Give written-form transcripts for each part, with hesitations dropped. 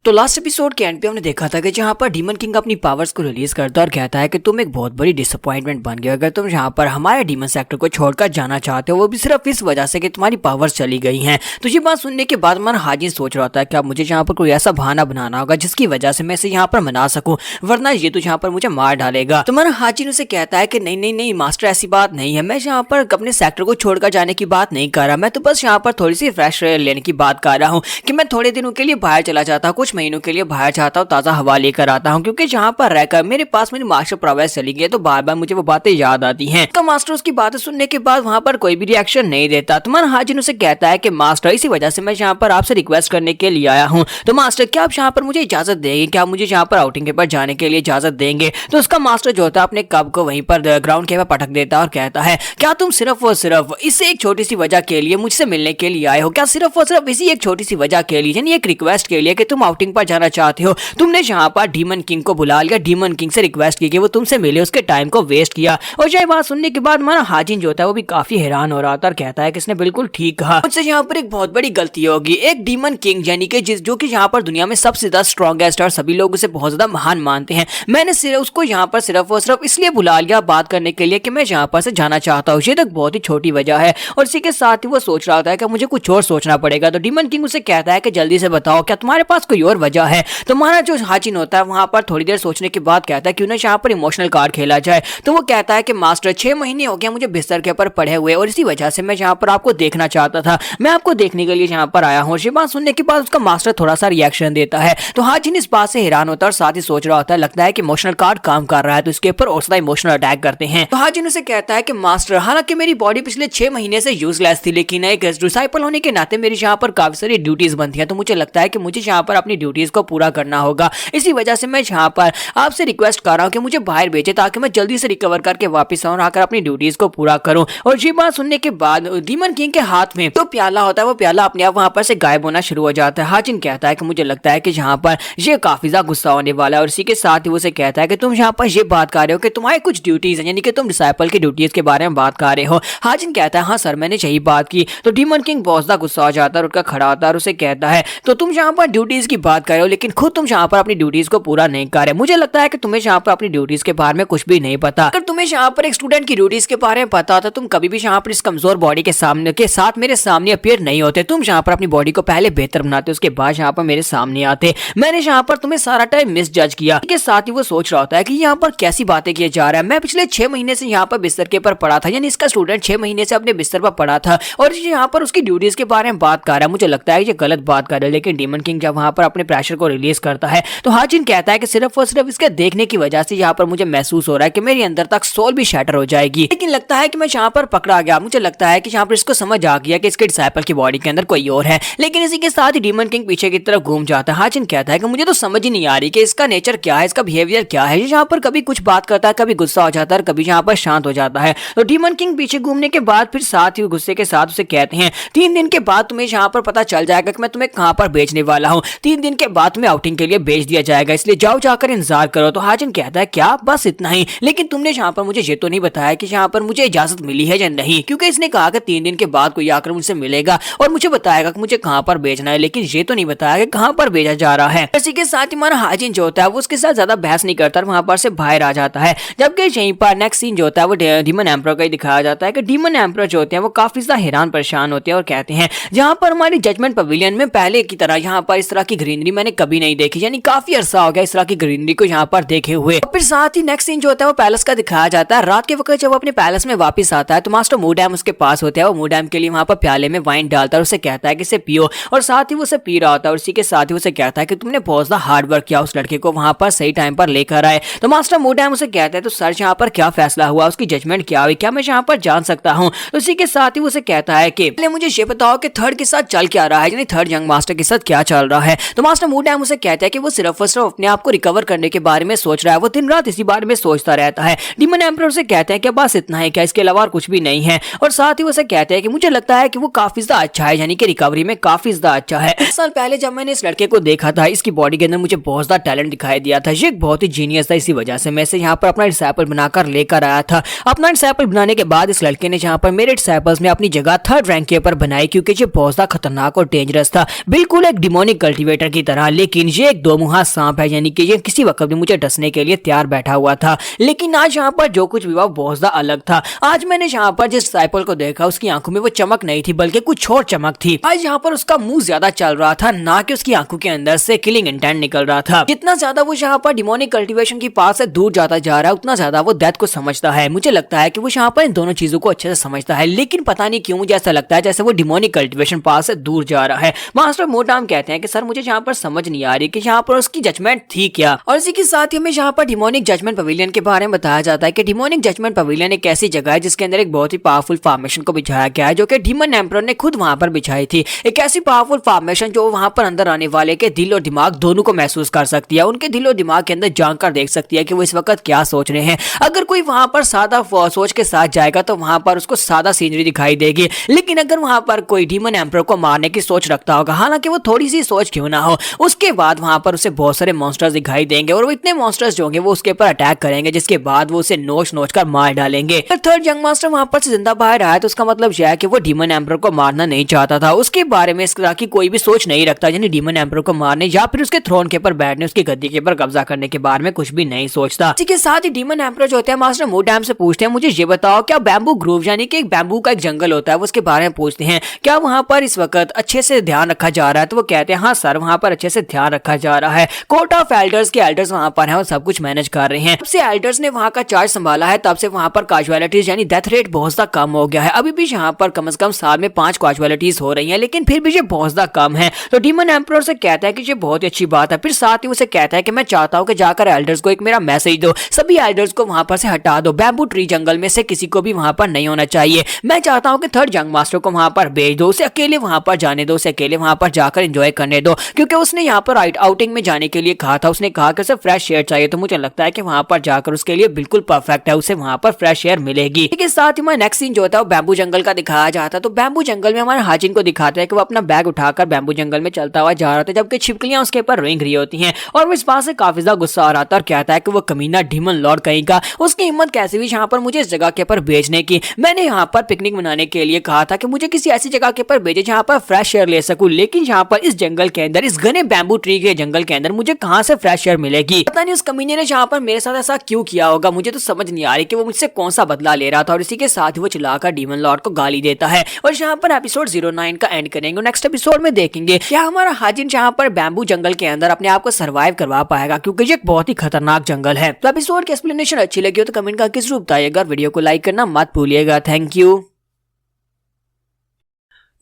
तो last episode के and पे हमने देखा था कि जहाँ पर डीमन किंग अपनी पावर्स को रिलीज करता है और कहता है कि तुम एक बहुत बड़ी डिसअपॉइंटमेंट बन गए अगर तुम यहाँ पर हमारे डीमन सेक्टर को छोड़कर जाना चाहते हो, वो भी सिर्फ इस वजह से कि तुम्हारी पावर्स चली गई हैं। तो ये बात सुनने के बाद मन हाजिर सोच रहा था कि अब मुझे यहाँ पर कोई ऐसा बहाना बनाना होगा जिसकी वजह से मैं इसे यहाँ पर मना सकूं, वरना ये तो यहाँ पर मुझे मार डालेगा। तो मन हाजिर उसे कहता है कि नहीं नहीं नहीं मास्टर, ऐसी बात नहीं है, मैं यहाँ पर अपने सेक्टर को छोड़कर जाने की बात नहीं कर रहा, मैं तो बस यहाँ पर थोड़ी सी फ्रेश एयर लेने की बात कर रहा हूँ कि मैं थोड़े दिनों के लिए बाहर चला जाता हूँ, कुछ महीनों के लिए बाहर चाहता हूँ, ताज़ा हवा लेकर आता हूँ, क्योंकि जहाँ पर रहकर मेरे पास मेरी मास्टर प्रोग्रेस चली गई तो बार बार मुझे वो बातें याद आती हैं। तो मास्टर उसकी बातें सुनने के बाद वहाँ पर कोई भी रिएक्शन नहीं देता। तो मन हाजिर उसे कहता है कि मास्टर, इसी वजह से मैं यहाँ पर आपसे रिक्वेस्ट करने के लिए आया हूँ, तो मास्टर क्या आप यहाँ पर मुझे इजाजत देंगे, क्या आप मुझे यहाँ पर आउटिंग के पर जाने के लिए इजाजत देंगे। तो उसका मास्टर जो होता है अपने कब को वहीं पर ग्राउंड के पर पटक देता है और कहता है क्या तुम सिर्फ और सिर्फ इससे एक छोटी सी वजह के लिए मुझसे मिलने के लिए आए हो, क्या सिर्फ और सिर्फ इसी एक छोटी सी वजह के लिए, यानी एक रिक्वेस्ट के लिए कि तुम आउटिंग पर जाना चाहते हो। तुमने यहाँ पर डीमन किंग को बुला लिया, डीमन किंग से रिक्वेस्ट की कि वो तुमसे मिले, उसके टाइम को वेस्ट किया। और ये बात सुनने के बाद माना हाजिन जो होता है वो भी काफी हैरान हो रहा था और कहता है कि इसने बिल्कुल ठीक कहा, मुझसे यहाँ पर एक बहुत बड़ी गलती होगी। एक डीमन किंग यानी कि जो कि यहाँ पर दुनिया में सबसे ज्यादा स्ट्रॉन्गेस्ट और सभी लोग उसे बहुत ज्यादा महान मानते हैं, मैंने सिर्फ उसको यहाँ पर सिर्फ और सिर्फ इसलिए बुला लिया बात करने के लिए कि मैं यहाँ पर से जाना चाहता हूँ। ये तक बहुत ही छोटी वजह है और इसी के साथ ही वो सोच रहा था कि मुझे कुछ और सोचना पड़ेगा। तो डीमन किंग उसे कहता है कि जल्दी से बताओ क्या तुम्हारे पास कोई और वजह है। तो हमारा जो हाजिन होता है वहां पर थोड़ी देर सोचने के बाद कहता है क्यों ना यहाँ पर इमोशनल कार्ड खेला जाए। तो वो कहता है कि मास्टर 6 महीने हो गए मुझे बिस्तर के ऊपर पड़े हुए और इसी वजह से मैं यहाँ पर आपको देखना चाहता था, मैं आपको देखने के लिए यहाँ पर आया हूँ। ये बात सुनने के बाद उसका मास्टर थोड़ा सा रिएक्शन देता है। तो हाजिन इस बात से हैरान होता है और साथ ही सोच रहा होता है लगता है कि इमोशनल कार्ड काम कर रहा है, तो इसके ऊपर और ज्यादा इमोशनल अटैक करते हैं। तो हाजिन उसे कहता है कि मास्टर, हालांकि मेरी बॉडी पिछले 6 महीने से यूजलेस थी, लेकिन एक डिसाइपल होने के नाते मेरी यहाँ पर काफी सारी ड्यूटीज बनती है, तो मुझे लगता है कि मुझे यहाँ पर अपनी ड्यूटीज को पूरा करना होगा। इसी वजह से मैं यहाँ पर आपसे रिक्वेस्ट कर रहा हूँ कि मुझे बाहर भेजे ताकि मैं जल्दी से रिकवर करके वापस आऊँ, आकर अपनी ड्यूटीज को पूरा करूँ। और ये बात सुनने के बाद डीमन किंग के हाथ में तो प्याला होता है, वो प्याला अपने आप वहां पर से गायब होना शुरू हो जाता है। हाजिन कहता है कि मुझे लगता है कि यहाँ पर ये काफी ज्यादा गुस्सा होने वाला है और इसी के साथ ही वो उसे कहता है कि तुम यहाँ पर ये बात कर रहे हो कि तुम्हारी कुछ ड्यूटीज हैं, यानी कि तुम डिसाइपल की ड्यूटीज के बारे में बात कर रहे हो। हाजिन कहता है हाँ सर, मैंने यही बात की। तो डीमन किंग बहुत ज्यादा गुस्सा हो जाता है और उनका खड़ा होता है और उसे कहता है तो तुम यहाँ पर ड्यूटीज की बात कर रहे हो लेकिन खुद तुम यहाँ पर अपनी ड्यूटीज को पूरा नहीं कर रहे। मुझे लगता है कि तुम्हें यहाँ पर अपनी ड्यूटीज के बारे में कुछ भी नहीं पता। अगर तुम्हें यहाँ पर एक स्टूडेंट की ड्यूटीज के बारे में पता होता तुम कभी भी यहाँ पर इस कमजोर बॉडी के साथ मेरे सामने अपीयर नहीं होते। तुम यहाँ पर अपनी बॉडी को पहले बेहतर बनाते, उसके बाद यहाँ पर मेरे सामने आते। मैंने यहाँ पर तुम्हें सारा टाइम मिस जज किया। इसके साथ ही वो सोच रहा होता है कि यहाँ पर कैसी बातें किए जा रहा है। मैं पिछले 6 महीने से यहाँ पर बिस्तर के ऊपर पड़ा था, यानी इसका स्टूडेंट 6 महीने से अपने बिस्तर पर पड़ा था और यहाँ पर उसकी ड्यूटीज के बारे में बात कर रहा है। मुझे लगता है ये गलत बात कर रहा है। लेकिन डीमन किंग जब वहां पर अपने प्रेशर को रिलीज करता है तो हाजिन कहता है कि सिर्फ और सिर्फ इसके देखने की वजह से यहाँ पर मुझे महसूस हो रहा है कि मेरे अंदर तक सोल भी शैटर हो जाएगी। लेकिन लगता है कि मैं यहाँ पर पकड़ा गया। मुझे लगता है कि यहाँ पर इसको समझ आ गया कि इसके डिसाइपल की बॉडी के अंदर कोई और है। लेकिन इसी के साथ ही डीमन किंग पीछे की तरफ घूम जाता है। हाजिन कहता है कि मुझे तो समझ ही नहीं आ रही कि इसका नेचर क्या है, इसका बिहेवियर क्या है। यहाँ पर कभी कुछ बात करता है, कभी गुस्सा हो जाता है, कभी यहाँ पर शांत हो जाता है। तो डीमन किंग पीछे घूमने के बाद फिर साथ ही गुस्से के साथ उसे कहते हैं 3 दिन के बाद तुम्हें यहाँ पर पता चल जाएगा कि मैं तुम्हें कहाँ पर भेजने वाला हूँ। 3 दिन के बाद तुम्हें आउटिंग के लिए भेज दिया जाएगा, इसलिए जाओ जाकर इंतजार करो। तो हाजिन कहता है क्या बस इतना ही? लेकिन तुमने यहाँ पर मुझे ये तो नहीं बताया कि यहाँ पर मुझे इजाजत मिली है या नहीं, क्योंकि इसने कहा कि 3 दिन के बाद कोई आकर मुझसे मिलेगा और मुझे बताएगा कि मुझे कहाँ पर भेजना है, लेकिन ये तो नहीं बताया कि कहाँ पर भेजा जा रहा है। इसी के साथ ही हमारा हाजिन जो होता है वो उसके साथ ज्यादा बहस नहीं करता, वहां पर से बाहर आ जाता है। जबकि यहीं पर नेक्स्ट सीन जो होता है वो डीमन एम्परर का ही दिखाया जाता है कि डीमन एम्परर जो होते हैं वो काफी ज्यादा हैरान परेशान होते हैं और कहते हैं जहां पर हमारी जजमेंट पवेलियन में पहले की तरह यहाँ पर इस तरह की ग्रीनरी मैंने कभी नहीं देखी, यानी काफी अरसा हो गया इस तरह की ग्रीनरी को यहाँ पर देखे हुए। फिर साथ ही नेक्स्ट सीन जो होता है वो पैलेस का दिखाया जाता है। रात के वक्त जब वो अपने पैलेस में वापस आता है तो मास्टर मूडैम उसके पास होता है। वो मूडैम के लिए वहां पर प्याले में वाइन डालता है और उसे कहता है कि इसे पियो, और साथ ही वो उसे पी रहा होता है। और इसी के साथ ही उसे कहता है कि तुमने बहुत ज्यादा हार्ड वर्क किया उस लड़के को वहां पर सही टाइम पर लेकर आए। तो मास्टर मूडैम उसे कहता है तो सर यहाँ पर क्या फैसला हुआ, उसकी जजमेंट क्या हुई, क्या मैं यहाँ पर जान सकता हूँ? तो इसी के साथ ही उसे कहता है कि पहले मुझे ये बताओ कि थर्ड के साथ चल क्या रहा है, यानी थर्ड यंग मास्टर के साथ क्या चल रहा है। तो मास्टर मूडैम उसे कहता है कि वो सिर्फ और सिर्फ अपने आप को रिकवर करने के बारे में सोच रहा है, वो दिन रात इसी बारे में सोचता रहता है। डीमन एम्परर से कहते हैं कि बस इतना ही क्या, इसके अलावा और कुछ भी नहीं है। और साथ ही उसे कहते हैं कि मुझे लगता है कि वो काफी ज्यादा अच्छा है, यानी कि रिकवरी में काफी ज्यादा अच्छा है। 1 साल पहले जब मैंने इस लड़के को देखा था, इसकी बॉडी के अंदर मुझे बहुत ज्यादा टैलेंट दिखाई दिया था, ये बहुत ही जीनियस था। इसी वजह से मैं इसे यहाँ पर अपना डिसाइपल बनाकर लेकर आया था। अपना डिसाइपल बनाने के बाद इस लड़के ने यहाँ पर मेरे डिसाइपल्स में अपनी जगह 3rd रैंक के ऊपर बनाई, क्योंकि ये बहुत ज्यादा खतरनाक और डेंजरस था, बिल्कुल एक डिमोनिक कल्टिवेटर की तरह, लेकिन ये एक दो मुहा सांप है, यानी कि ये किसी वक्त भी मुझे डसने के लिए तैयार बैठा हुआ था। लेकिन आज यहाँ पर जो कुछ भी हुआ बहुत ज्यादा अलग था। आज मैंने यहाँ पर जिस डिसाइपल को देखा उसकी आंखों में वो चमक नहीं थी बल्कि कुछ और चमक थी। आज यहाँ पर उसका मुंह ज्यादा चल रहा था, ना कि उसकी आंखों के अंदर से किलिंग इंटेंट निकल रहा था। जितना ज्यादा वो यहाँ पर डिमोनिक कल्टीवेशन की पास से दूर जाता जा रहा है उतना ज्यादा वो डेथ को समझता है। मुझे लगता है कि वो यहाँ पर इन दोनों चीजों को अच्छे से समझता है, लेकिन पता नहीं क्यों मुझे ऐसा लगता है जैसे वो डिमोनिक कल्टीवेशन पास से दूर जा रहा है। मास्टर मोटाम कहते हैं कि सर मुझे यहाँ पर समझ नहीं आ रही कि यहाँ पर उसकी जजमेंट थी क्या। और इसी के साथ ही हमें यहाँ पर डिमोनिक जजमेंट पवेलियन के बारे में बताया जाता है कि डिमोनिक जजमेंट पवेलियन एक ऐसी जगह है जिसके अंदर एक बहुत ही पावरफुल फॉर्मेशन को बिछाया गया है, जो कि डीमन एम्परर ने खुद वहां पर बिछाई थी। एक ऐसी पावरफुल फॉर्मेशन जो वहां पर अंदर आने वाले के दिल और दिमाग दोनों को महसूस कर सकती है, उनके दिल और दिमाग के अंदर जानकर देख सकती है कि वो इस वक्त क्या सोच रहे हैं। अगर कोई वहां पर सादा सोच के साथ जाएगा तो वहां पर उसको सादा सीनरी दिखाई देगी, लेकिन अगर वहां पर कोई डीमन एम्परर को मारने की सोच रखता होगा, हालांकि वो थोड़ी सी सोच क्यों ना हो, उसके बाद वहां पर उसे बहुत सारे मॉन्स्टर्स दिखाई देंगे और वो इतने मॉन्स्टर्स जो होंगे वो उसके ऊपर अटैक करेंगे, जिसके बाद वो उसे नोच नोच कर मार डालेंगे। अगर थर्ड यंग मास्टर वहां पर से जिंदा बाहर आया तो उसका मतलब यह है कि वो डीमन एम्परर को मारना नहीं चाहता था, उसके बारे में इस तरह की कोई भी सोच नहीं रखता, यानी डीमन एम्परर को मारने या फिर उसके थ्रोन के ऊपर बैठने, उसकी गद्दी के ऊपर कब्जा करने के बारे में कुछ भी नहीं सोचता। इसी के साथ ही डीमन एम्परर जो होते हैं मास्टर मोडैम से पूछते हैं मुझे ये बताओ क्या बैम्बू ग्रोव यानी कि एक बैम्बू का एक जंगल होता है, वो उसके बारे में पूछते हैं क्या वहां पर इस वक्त अच्छे से ध्यान रखा जा रहा है। तो वो कहते हैं हाँ सर वहां पर अच्छे से ध्यान रखा जा रहा है, कोर्ट ऑफ एल्डर्स के एल्डर्स वहां पर हैं और सब कुछ मैनेज कर रहे हैं। तब से एल्डर्स ने वहां का चार्ज संभाला है तब से वहां पर कैजुअलिटीज यानी डेथ रेट बहुत ज्यादा कम हो गया है। अभी भी यहाँ पर कम से कम साल में 5 कैजुअलिटीज हो रही हैं, लेकिन फिर भी ये बहुत ज्यादा कम है। तो डीमन एम्परर से कहता है कि ये बहुत ही अच्छी बात है। फिर साथ ही उसे कहता है कि मैं चाहता हूँ कि जाकर एल्डर्स को एक मेरा मैसेज दो, सभी एल्डर्स को वहां पर से हटा दो, बैम्बू ट्री जंगल में से किसी को भी वहां पर नहीं होना चाहिए। मैं चाहता हूँ कि थर्ड यंग मास्टर को वहां पर भेज दो, उसे अकेले वहां पर जाने दो, उसे अकेले वहां पर जाकर एंजॉय करने दो, क्योंकि उसने यहाँ पर आउटिंग में जाने के लिए कहा था। उसने कहा कि उसे फ्रेश एयर चाहिए, तो मुझे लगता है कि वहां पर जाकर उसके लिए बिल्कुल परफेक्ट है, उसे वहां पर फ्रेश एयर मिलेगी। इसके साथ ही हमारा नेक्स्ट सीन जो होता है वो बैम्बू जंगल का दिखाया जाता है। तो बैम्बू जंगल में हमारे हाजिन को दिखाते हैं कि वो अपना बैग उठाकर बैम्बू जंगल में चलता हुआ जा रहा था, जबकि छिपकलियां उसके ऊपर रेंग रही होती हैं और वो इस बात से काफी ज्यादा गुस्सा आ रहा था और कहता है कि वो कमीना डीमन लॉर्ड कहीं का, उसकी हिम्मत कैसे भी यहाँ पर मुझे इस जगह के ऊपर भेजने की। मैंने यहाँ पर पिकनिक मनाने के लिए कहा था कि मुझे किसी ऐसी जगह के ऊपर भेजे जहाँ पर फ्रेश एयर ले सकूं, लेकिन यहाँ पर इस जंगल के अंदर, इस घने बैम्बू ट्री के जंगल के अंदर मुझे कहाँ से फ्रेश एयर मिलेगी। पता नहीं उस कमीने ने यहाँ पर मेरे साथ ऐसा क्यों किया होगा, मुझे तो समझ नहीं आ रही कि वो मुझसे कौन सा बदला ले रहा था। और इसी के साथ ही वो चिल्लाकर डीमन लॉर्ड को गाली देता है और यहाँ पर एपिसोड 09 का एंड करेंगे। नेक्स्ट एपिसोड में देखेंगे क्या हमारा हाजिन यहाँ पर बैम्बू जंगल के अंदर अपने आप को सर्वाइव करवा पाएगा, क्योंकि ये एक बहुत ही खतरनाक जंगल है। तो एपिसोड की एक्सप्लेनेशन अच्छी लगी हो तो कमेंट करके जरूर बताइएगा, वीडियो को लाइक करना मत भूलिएगा। Thank you.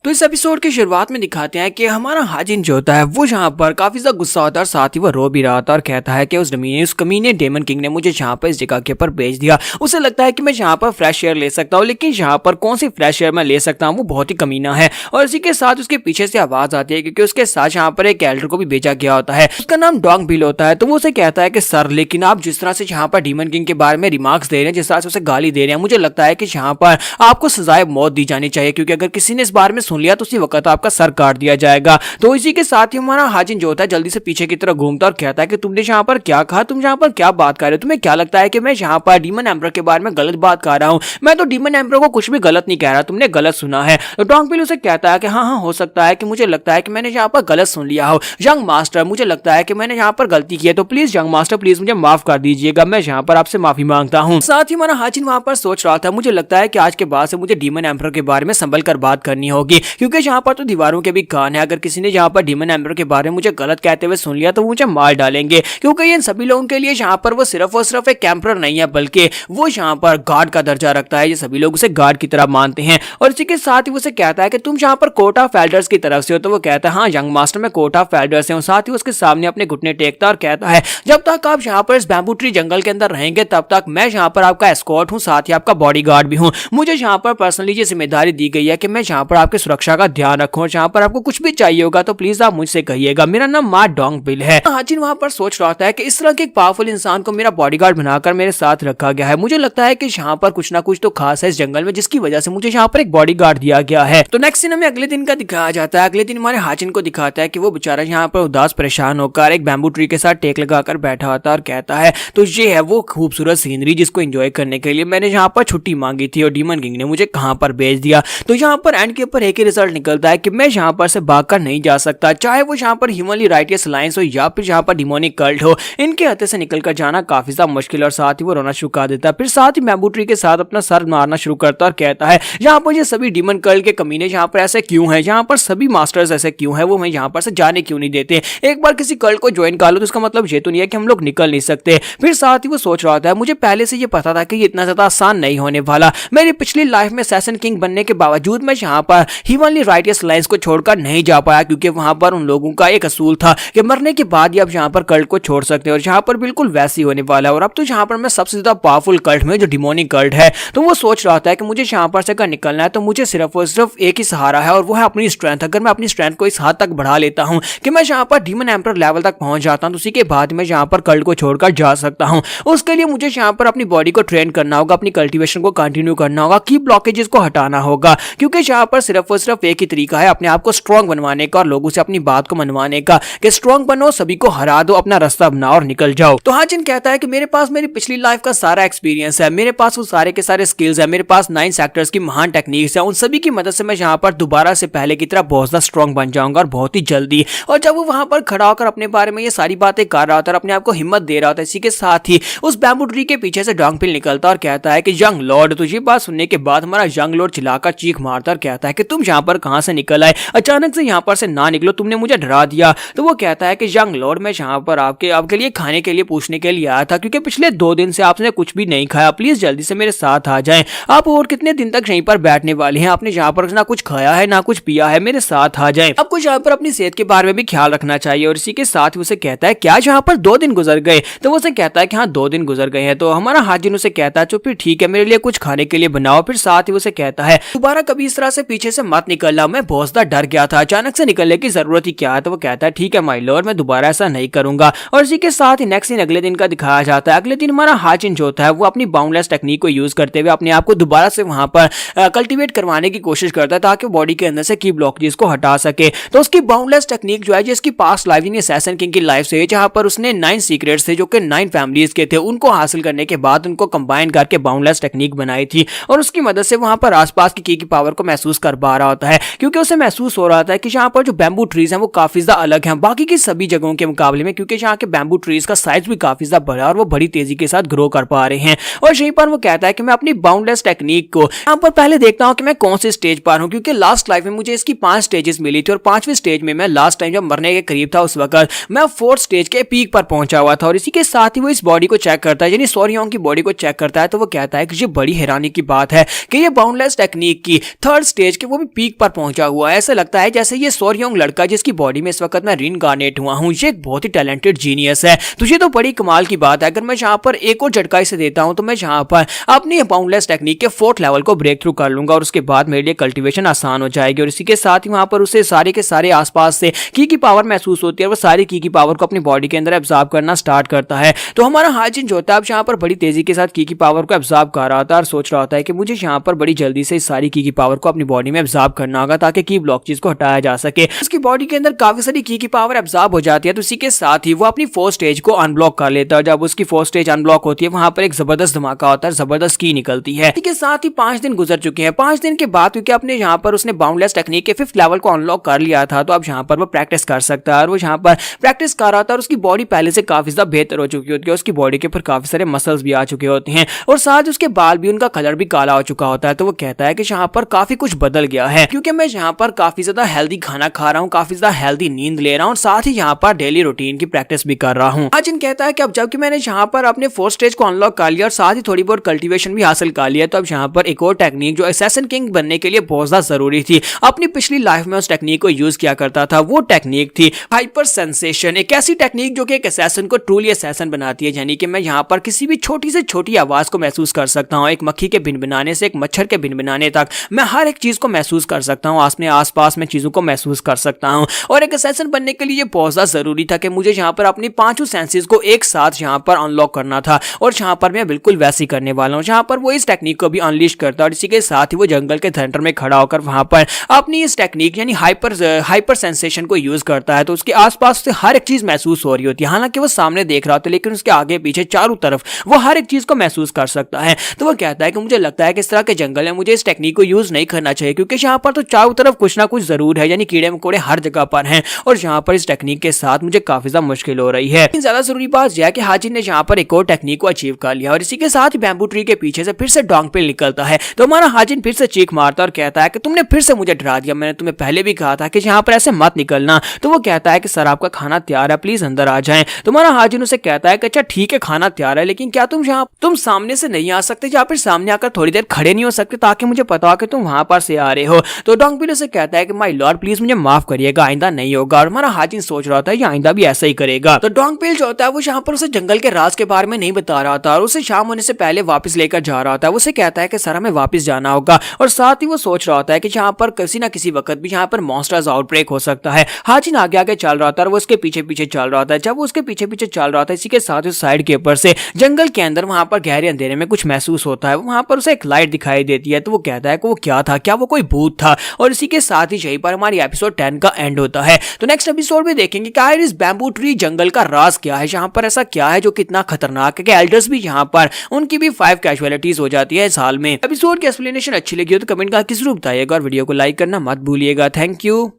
तो इस एपिसोड की शुरुआत में दिखाते हैं कि हमारा हाजिन जो होता है वो यहाँ पर काफी ज्यादा गुस्सा होता है और साथ ही वो रो भी रहा था और कहता है कि उस कमीने डेमन किंग ने मुझे यहाँ पर इस जगह के ऊपर भेज दिया। उसे लगता है कि मैं यहाँ पर फ्रेश एयर ले सकता हूँ, लेकिन यहाँ पर कौन सी फ्रेश एयर मैं ले सकता हूँ, वो बहुत ही कमीना है। और इसी के साथ उसके पीछे से आवाज आती है क्योंकि उसके साथ यहाँ पर एक एल्डर को भी भेजा गया होता है, उसका नाम डॉग बिल होता है। तो वो उसे कहता है कि सर लेकिन आप जिस तरह से यहाँ पर डीमन किंग के बारे में रिमार्क्स दे रहे हैं, जिस तरह से उसे गाली दे रहे हैं, मुझे लगता है कि यहाँ पर आपको सजाए मौत दी जानी चाहिए, क्योंकि अगर किसी ने इस बारे में सुन लिया तो उसी वक्त आपका सर काट दिया जाएगा। तो इसी के साथ ही हमारा हाजिन जो होता है जल्दी से पीछे की तरफ घूमता और कहता है कि तुमने यहाँ पर क्या कहा, तुम यहाँ पर क्या बात कर रहे हो, तुम्हें क्या लगता है कि मैं यहाँ पर डीमन एम्परर के बारे में गलत बात कर रहा हूँ? मैं तो डीमन एम्परर को कुछ भी गलत नहीं कह रहा, तुमने गलत सुना है। तो डॉग बिल उसे कहता है कि हाँ हो सकता है कि मुझे लगता है कि मैंने यहाँ पर गलत सुन लिया हो। यंग मास्टर मुझे लगता है कि मैंने यहाँ पर गलती की है, तो प्लीज यंग मास्टर प्लीज मुझे माफ कर दीजिएगा, मैं यहाँ पर आपसे माफी मांगता हूँ। साथ ही हमारा हाजिन वहां पर सोच रहा था मुझे लगता है कि आज के बाद से मुझे डीमन एम्परर के बारे में संभल कर बात करनी होगी, क्योंकि यहाँ पर तो दीवारों के भी कान है, अगर किसी ने यहाँ पर डीमन एम्परर के बारे में मुझे गलत कहते हुए सुन लिया तो मुझे मार डालेंगे, क्योंकि इन सभी लोगों के लिए यहाँ पर वो सिर्फ और सिर्फ एक एम्परर नहीं है बल्कि वो यहाँ पर गार्ड का दर्जा रखता है, ये सभी लोग उसे गार्ड की तरह मानते हैं। और इसी के साथ ही उसे कहता है कि तुम यहाँ पर कोर्ट ऑफ एल्डर्स की तरफ से हो, तो वो कहता है हाँ यंग मास्टर मैं कोर्ट ऑफ एल्डर्स से हूँ। साथ ही उसके सामने अपने घुटने टेकता और कहता है जब तक आप यहाँ पर इस बैम्बू ट्री जंगल के अंदर रहेंगे तब तक मैं यहाँ पर आपका एस्कॉर्ट हूँ, साथ ही आपका बॉडीगार्ड भी हूँ। मुझे यहाँ पर पर्सनली ये जिम्मेदारी दी गई है कि मैं यहाँ पर आपकी सुरक्षा का ध्यान रखूँ, और यहाँ पर आपको कुछ भी चाहिए होगा तो प्लीज आप मुझसे कहिएगा, मेरा नाम मार्क डॉग बिल है। हाजिन वहां पर सोच रहा था कि इस तरह के एक पावरफुल इंसान को मेरा बॉडीगार्ड बनाकर मेरे साथ रखा गया है, मुझे लगता है कि यहाँ पर कुछ ना कुछ तो खास है इस जंगल में जिसकी वजह से मुझे यहाँ पर एक बॉडीगार्ड दिया गया है। तो नेक्स्ट सीन हमें अगले दिन का दिखाया जाता है। अगले दिन हमारे हाजिन को दिखाता है कि वो बेचारा यहाँ पर उदास परेशान होकर एक बैम्बू ट्री के साथ टेक लगाकर बैठा होता है और कहता है तो ये है वो खूबसूरत सीनरी जिसको एंजॉय करने के लिए मैंने यहाँ पर छुट्टी मांगी थी और डीमन किंग ने मुझे कहाँ पर भेज दिया। तो यहाँ पर एंड के ऊपर एक एक ही रिजल्ट निकलता है कि मैं यहाँ पर से भागकर नहीं जा सकता, चाहे वो यहाँ पर ह्यूमनली राइटियस अलायंस हो या फिर यहाँ पर डिमोनिक कल्ट हो, इनके हाथे से निकलकर जाना काफी ज्यादा मुश्किल और साथ ही वो रोना शुरू कर देता है। फिर साथ ही बैम्बू ट्री के साथ अपना सर मारना शुरू करता है और कहता है यहाँ पर ये सभी डिमन कल्ट के कमीने यहाँ पर ऐसे क्यों है, यहाँ पर सभी मास्टर्स ऐसे क्यों है, वो हमें यहाँ पर से जाने क्यों नहीं देते, एक बार किसी कल्ट को ज्वाइन कर लो तो इसका मतलब ये तो नहीं है कि हम लोग निकल नहीं सकते। फिर साथ ही वो सोच रहा था मुझे पहले से ये पता था कि ये इतना ज्यादा आसान नहीं होने वाला, मेरी पिछली लाइफ में असैसिन किंग बनने के बावजूद मैं यहाँ पर ह्यूमनली राइटियस अलायंस को छोड़कर नहीं जा पाया, क्योंकि वहां पर उन लोगों का एक असूल था कि मरने के बाद ही आप यहाँ पर कल्ट को छोड़ सकते हैं और यहाँ पर बिल्कुल वैसी होने वाला है। और अब तो यहाँ पर मैं सबसे ज्यादा पावरफुल कल्ट में जो डिमोनिक कल्ट है, तो वो सोच रहा था कि मुझे यहाँ पर से अगर निकलना है तो मुझे सिर्फ और सिर्फ एक ही सहारा है और वो है अपनी स्ट्रेंथ। अगर मैं अपनी स्ट्रेंथ को इस हद तक बढ़ा लेता हूँ कि मैं यहाँ पर डीमन एम्परर लेवल तक पहुंच जाता हूँ, तो उसी के बाद मैं यहाँ पर कल्ट को छोड़कर जा सकता हूँ। उसके लिए मुझे यहाँ पर अपनी बॉडी को ट्रेन करना होगा, अपनी कल्टीवेशन को कंटिन्यू करना होगा, की ब्लॉकेजेस को हटाना होगा, क्योंकि यहाँ पर सिर्फ और सिर्फ एक ही तरीका है अपने आप को स्ट्रॉन्ग बनवाने का और लोगों से अपनी बात को मनवाने का कि स्ट्रॉन्ग बनो, सभी को हरा दो, अपना रास्ता बनाओ और निकल जाओ। तो हाजिन कहता है कि मेरे पास मेरी पिछली लाइफ का सारा एक्सपीरियंस है, मेरे पास वो सारे के सारे स्किल्स है, मेरे पास 9 सेक्टर्स की महान टेक्निक्स है, उन सभी की मदद से मैं यहाँ पर दोबारा से पहले की तरह बहुत ज्यादा स्ट्रॉन्ग बन जाऊंगा और बहुत ही जल्दी। और जब वो वहां पर खड़ा होकर अपने बारे में ये सारी बातें कर रहा था और अपने आप को हिम्मत दे रहा था, इसी के साथ ही उस बैम्बू ट्री के पीछे से डोंगपिल निकलता और कहता है कि यंग लॉर्ड। तो ये बात सुनने के बाद हमारा यंग लॉर्ड चिल्लाकर चीख मारता और कहता है कि तुम यहाँ पर कहां से निकल आए, अचानक से यहाँ पर से ना निकलो, तुमने मुझे डरा दिया। तो वो कहता है कि यंग लॉर्ड मैं यहाँ पर आपके लिए खाने के लिए पूछने के लिए आया था, क्योंकि पिछले 2 दिन से आपने कुछ भी नहीं खाया, प्लीज जल्दी से मेरे साथ आ जाएं। आप और कितने दिन तक यहीं पर बैठने वाले हैं, आपने यहाँ पर ना कुछ खाया है ना कुछ पिया है, मेरे साथ आ जाएं। आपको यहाँ पर अपनी सेहत के बारे में भी ख्याल रखना चाहिए। और इसी के साथ ही उसे कहता है क्या यहाँ पर 2 दिन गुजर गए, तो वो उसे कहता है कि हाँ 2 दिन गुजर गए हैं। तो हमारा हाजिन उसे कहता है फिर ठीक है, मेरे लिए कुछ खाने के लिए बनाओ। फिर साथ ही उसे कहता है दोबारा कभी इस तरह से पीछे से मत निकलना, मैं बहुत ज्यादा डर गया था, अचानक से निकलने की जरूरत ही क्या है। तो वो कहता है ठीक है माय लॉर्ड, मैं दोबारा ऐसा नहीं करूंगा। और इसी के साथ ही नेक्स्ट दिन अगले दिन का दिखाया जाता है। अगले दिन हमारा हाजिन जो होता है वो अपनी बाउंडलेस टेक्निक को यूज करते हुए अपने आप को दोबारा से वहां पर कल्टीवेट करवाने की कोशिश करता है ताकि बॉडी के अंदर से की ब्लॉकेजेस को हटा सके। तो उसकी बाउंडलेस टेक्निक जो है जिसकी पास्ट लाइफ यानी असैसिन किंग की लाइफ से, जहां पर उसने 9 सीक्रेट्स थे जो कि 9 फैमिलीज के थे, उनको हासिल करने के बाद उनको कंबाइन करके बाउंडलेस टेक्निक बनाई थी और उसकी मदद से वहां पर आसपास की पावर को महसूस कर पा रहा होता है, क्योंकि उसे महसूस हो रहा था कि यहाँ पर जो बैम्बू ट्रीज हैं वो काफी ज्यादा अलग हैं बाकी की सभी जगहों के मुकाबले में, क्योंकि यहाँ के बैम्बू ट्रीज का साइज भी काफी ज्यादा बड़ा और वो बड़ी तेजी के साथ ग्रो कर पा रहे हैं। और यहीं पर वो कहता है कि मैं अपनी बाउंडलेस टेक्निक को यहाँ पर पहले देखता हूँ कि मैं कौन से स्टेज पर हूँ, क्योंकि लास्ट लाइफ में मुझे इसकी 5 स्टेजेस मिली थी और 5वें स्टेज में मैं लास्ट टाइम जब मरने के करीब था उस वक्त मैं 4th स्टेज के पीक पर पहुंचा हुआ था। और इसी के साथ ही वो इस बॉडी को चेक करता है, यानी सोरियोंग की बॉडी को चेक करता है। तो वो कहता है कि ये बड़ी हैरानी की बात है कि ये बाउंडलेस टेक्निक की 3rd स्टेज के वो भी पीक पर पहुंचा हुआ है। ऐसा लगता है जैसे ये सोरियोंग लड़का जिसकी बॉडी में इस वक्त मैं रीइंकार्नेट हुआ हूँ, ये एक बहुत ही टैलेंटेड जीनियस है। तो ये तो बड़ी कमाल की बात है। अगर मैं यहाँ पर एक और झटका इसे देता हूँ तो मैं यहाँ पर अपनी बाउंडलेस टेक्निक के 4th लेवल को ब्रेक थ्रू कर लूंगा और उसके बाद मेरे लिए कल्टीवेशन आसान हो जाएगी। और इसी के साथ ही वहां पर उसे सारे के सारे आसपास से की पावर महसूस होती है और वो सारी की पावर को अपनी बॉडी के अंदर एब्जॉर्ब करना स्टार्ट करता है। तो हमारा हाजिन जो होता है अब यहाँ पर बड़ी तेजी के साथ की पावर को एब्जॉर्ब कर रहा था और सोच रहा होता है कि मुझे यहाँ पर बड़ी जल्दी से इस सारी की पावर को अपनी बॉडी में एब्जॉर्ब करना होगा ताकि की ब्लॉकेजेस को हटाया जा सके। उसकी बॉडी के अंदर काफी सारी की पावर एब्जॉर्ब हो जाती है। तो इसी के साथ ही वो अपनी 4th स्टेज को अनब्लॉक कर लेता है। जब उसकी 4th स्टेज अनब्लॉक होती है वहां पर एक जबरदस्त धमाका होता है, जबरदस्त की निकलती है। इसके साथ ही 5 दिन गुजर चुके हैं। 5 दिन के बाद क्योंकि अपने यहाँ पर उसने बाउंडलेस टेक्निक के 5th लेवल को अनलॉक कर लिया था, तो अब यहाँ पर वो प्रैक्टिस कर सकता है और वो यहाँ पर प्रैक्टिस कर रहा था और उसकी बॉडी पहले से काफी ज्यादा बेहतर हो चुकी होती है। उसकी बॉडी के ऊपर काफी सारे मसल्स भी आ चुके होते हैं और साथ उसके बाल भी, उनका कलर भी काला हो चुका होता है। तो वो कहता है कि यहाँ पर काफी कुछ बदल गया है, क्योंकि मैं यहाँ पर काफी ज्यादा हेल्दी खाना खा रहा हूँ, काफी ज्यादा हेल्दी नींद ले रहा हूँ, साथ ही यहाँ पर डेली रूटीन की प्रैक्टिस भी कर रहा हूँ। हाजिन कहता है कि अब जबकि मैंने यहाँ पर अपने 4th स्टेज को अनलॉक कर लिया और साथ ही थोड़ी बहुत कल्टीवेशन भी हासिल कर लिया, तो अब यहाँ पर एक और टेक्निक जो असैसिन किंग बनने के लिए बहुत ज्यादा जरूरी थी, अपनी पिछली लाइफ में उस टेक्निक को यूज किया करता था, वो टेक्निक थी हाइपर सेंसेशन। एक ऐसी टेक्निक जो कि एक असैसिन को ट्रूली असैसिन बनाती है, यानी कि मैं यहाँ पर किसी भी छोटी से छोटी आवाज को महसूस कर सकता हूँ। एक मक्खी के भिनभिनाने से एक मच्छर के भिनभिनाने तक मैं हर एक चीज को महसूस कर सकता हूँ, अपने आसपास में चीजों को महसूस कर सकता हूँ। और एक असैसिन बनने के लिए बहुत ज्यादा जरूरी था कि मुझे यहाँ पर अपनी 5 सेंसेस को एक साथ यहाँ पर अनलॉक करना था और यहाँ पर मैं बिल्कुल वैसे करने वाला हूँ। यहाँ पर वो इस टेक्निक को भी अनलीश करता है और इसी के साथ ही वो जंगल के सेंटर में खड़ा होकर वहां पर अपनी इस टेक्निक यानी हाइपर सेंसेशन को यूज करता है। तो उसके आसपास से हर एक चीज महसूस हो रही होती है, हालांकि वो सामने देख रहा होता है लेकिन उसके आगे पीछे चारों तरफ वो हर एक चीज को महसूस कर सकता है। तो वो कहता है कि मुझे लगता है कि इस तरह के जंगल में मुझे इस टेक्निक को यूज नहीं करना चाहिए, क्योंकि यहाँ पर तो चारों तरफ कुछ ना कुछ जरूर है, यानी कीड़े मकोड़े हर जगह पर हैं और यहाँ पर इस टेक्निक के साथ मुझे काफी ज्यादा मुश्किल हो रही है। लेकिन ज्यादा जरूरी बात यह है कि हाजिन ने यहाँ पर एक और टेक्निक को अचीव कर लिया और इसी के साथ बैम्बू ट्री के पीछे से फिर से डोंगबिल निकलता है। तो हमारा हाजिन फिर से चीख मारता और कहता है कि तुमने फिर से मुझे डरा दिया, मैंने तुम्हें पहले भी कहा था कि यहाँ पर ऐसे मत निकलना। तो वो कहता है कि सर आपका खाना तैयार है, प्लीज अंदर आ जाएं। तुम्हारा हाजिन उसे कहता है कि अच्छा ठीक है खाना तैयार है, लेकिन क्या तुम सामने से नहीं आ सकते या फिर सामने आकर थोड़ी देर खड़े नहीं हो सकते ताकि मुझे पता हो कि तुम वहां पर से आ रहे हो। तो डोंगबिल उसे कहता है कि माय लॉर्ड प्लीज मुझे माफ करिएगा, आइंदा नहीं होगा। और हमारा हाजिन सोच रहा था ये आइंदा भी ऐसा ही करेगा। तो डोंगबिल जो होता है वो यहाँ पर उसे जंगल के राज के बारे में नहीं बता रहा था और उसे शाम होने से पहले वापस लेकर जा रहा था। उसे कहता है कि सर हमें वापस जाना होगा और साथ ही वो सोच रहा होता है कि यहाँ पर किसी ना किसी वक्त भी यहाँ पर मॉन्स्टर्स आउटब्रेक हो सकता है। हाजिन आगे आगे चल रहा था और वो उसके पीछे पीछे चल रहा था। जब वो उसके पीछे पीछे चल रहा था इसी के साथ उस साइड के ऊपर से जंगल के अंदर वहां पर गहरे अंधेरे में कुछ महसूस होता है। वहां पर उसे एक लाइट दिखाई देती है। तो वो कहता है कि वो क्या था, क्या वो कोई भूत था। और इसी के साथ ही यहीं पर हमारी एपिसोड 10 का एंड होता है। तो नेक्स्ट एपिसोड में देखेंगे कि आखिर इस बैम्बू ट्री जंगल का राज क्या है, यहाँ पर ऐसा क्या है जो कितना खतरनाक है कि एल्डर्स भी यहाँ पर उनकी भी 5 कैजुअलिटीज हो जाती है साल में। एपिसोड की एक्सप्लेनेशन अच्छी लगी हो तो कमेंट करके जरूर बताइएगा और वीडियो को लाइक करना मत भूलिएगा। Thank you.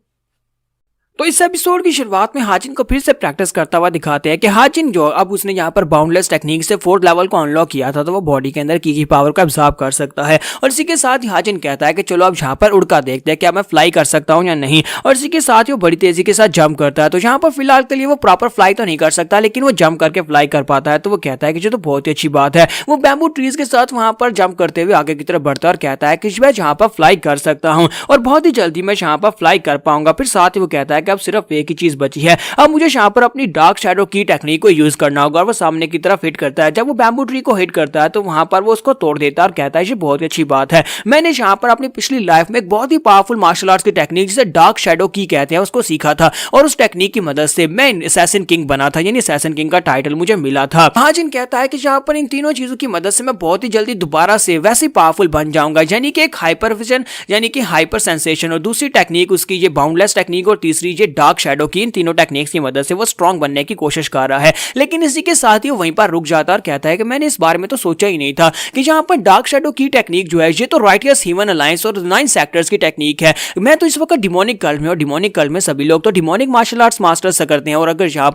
तो इस एपिसोड की शुरुआत में हाजिन को फिर से प्रैक्टिस करता हुआ दिखाते हैं कि हाजिन जो अब उसने यहाँ पर बाउंडलेस टेक्निक से 4th लेवल को अनलॉक किया था तो वो बॉडी के अंदर की पावर को एब्जॉर्ब कर सकता है। और इसी के साथ ही हाजिन कहता है कि चलो अब यहाँ पर उड़कर देखते हैं क्या मैं फ्लाई कर सकता हूँ या नहीं। और इसी के साथ ही वो बड़ी तेजी के साथ जंप करता है। तो यहाँ पर फिलहाल के लिए वो प्रॉपर फ्लाई तो नहीं कर सकता लेकिन वो जंप करके फ्लाई कर पाता है। तो वो कहता है कि जो तो बहुत ही अच्छी बात है। वो बैम्बू ट्रीज के साथ वहां पर जंप करते हुए आगे की तरफ बढ़ता है और कहता है कि मैं यहाँ पर फ्लाई कर सकता हूँ और बहुत ही जल्दी मैं यहाँ पर फ्लाई कर पाऊंगा। फिर साथ ही वो कहता है कि अब सिर्फ एक ही बची है, अब मुझे यहाँ पर अपनी डार्क शैडो की टेक्निक को यूज करना होगा। और वो सामने की तरफ हिट करता है। जब वो बैम्बू ट्री को हिट करता है तो वहां पर वो उसको तोड़ देता है और कहता है ये बहुत ही अच्छी बात है, मैंने यहाँ पर अपनी पिछली लाइफ में एक बहुत ही पावरफुल मार्शल आर्ट्स की टेक्निक जिसे डार्क शैडो की कहते हैं उसको सीखा था और उस टेक्निक की मदद से मैं असैसिन किंग बना था, यानी असैसिन किंग का टाइटल मुझे मिला था। हाजिन कहता है कि यहाँ पर इन तीनों चीजों की मदद से मैं बहुत ही जल्दी दोबारा से वैसे पावरफुल बन जाऊंगा, यानी कि एक हाइपर विजन यानी कि हाइपर सेंसेशन और दूसरी टेक्निक उसकी ये बाउंडलेस टेक्निक और तीसरी ये डार्क शैडो की, इन तीनों टेक्निक्स की मदद से वो स्ट्रांग बनने की कोशिश कर रहा है। लेकिन इसी के साथ ही वो वहीं पर रुक जाता और कहता है कि मैंने इस बारे में तो सोचा ही नहीं था कि जहां पर डार्क शैडो की टेक्निक जो है ये तो राइटियस ह्यूमन अलायंस और 9 सेक्टर्स की टेक्निक है। मैं तो इस वक्त डिमोनिक कल्ट में और डिमोनिक कल्ट में सभी लोग तो डिमोनिक मार्शल आर्ट्स मास्टर्स करते हैं और अगर यहाँ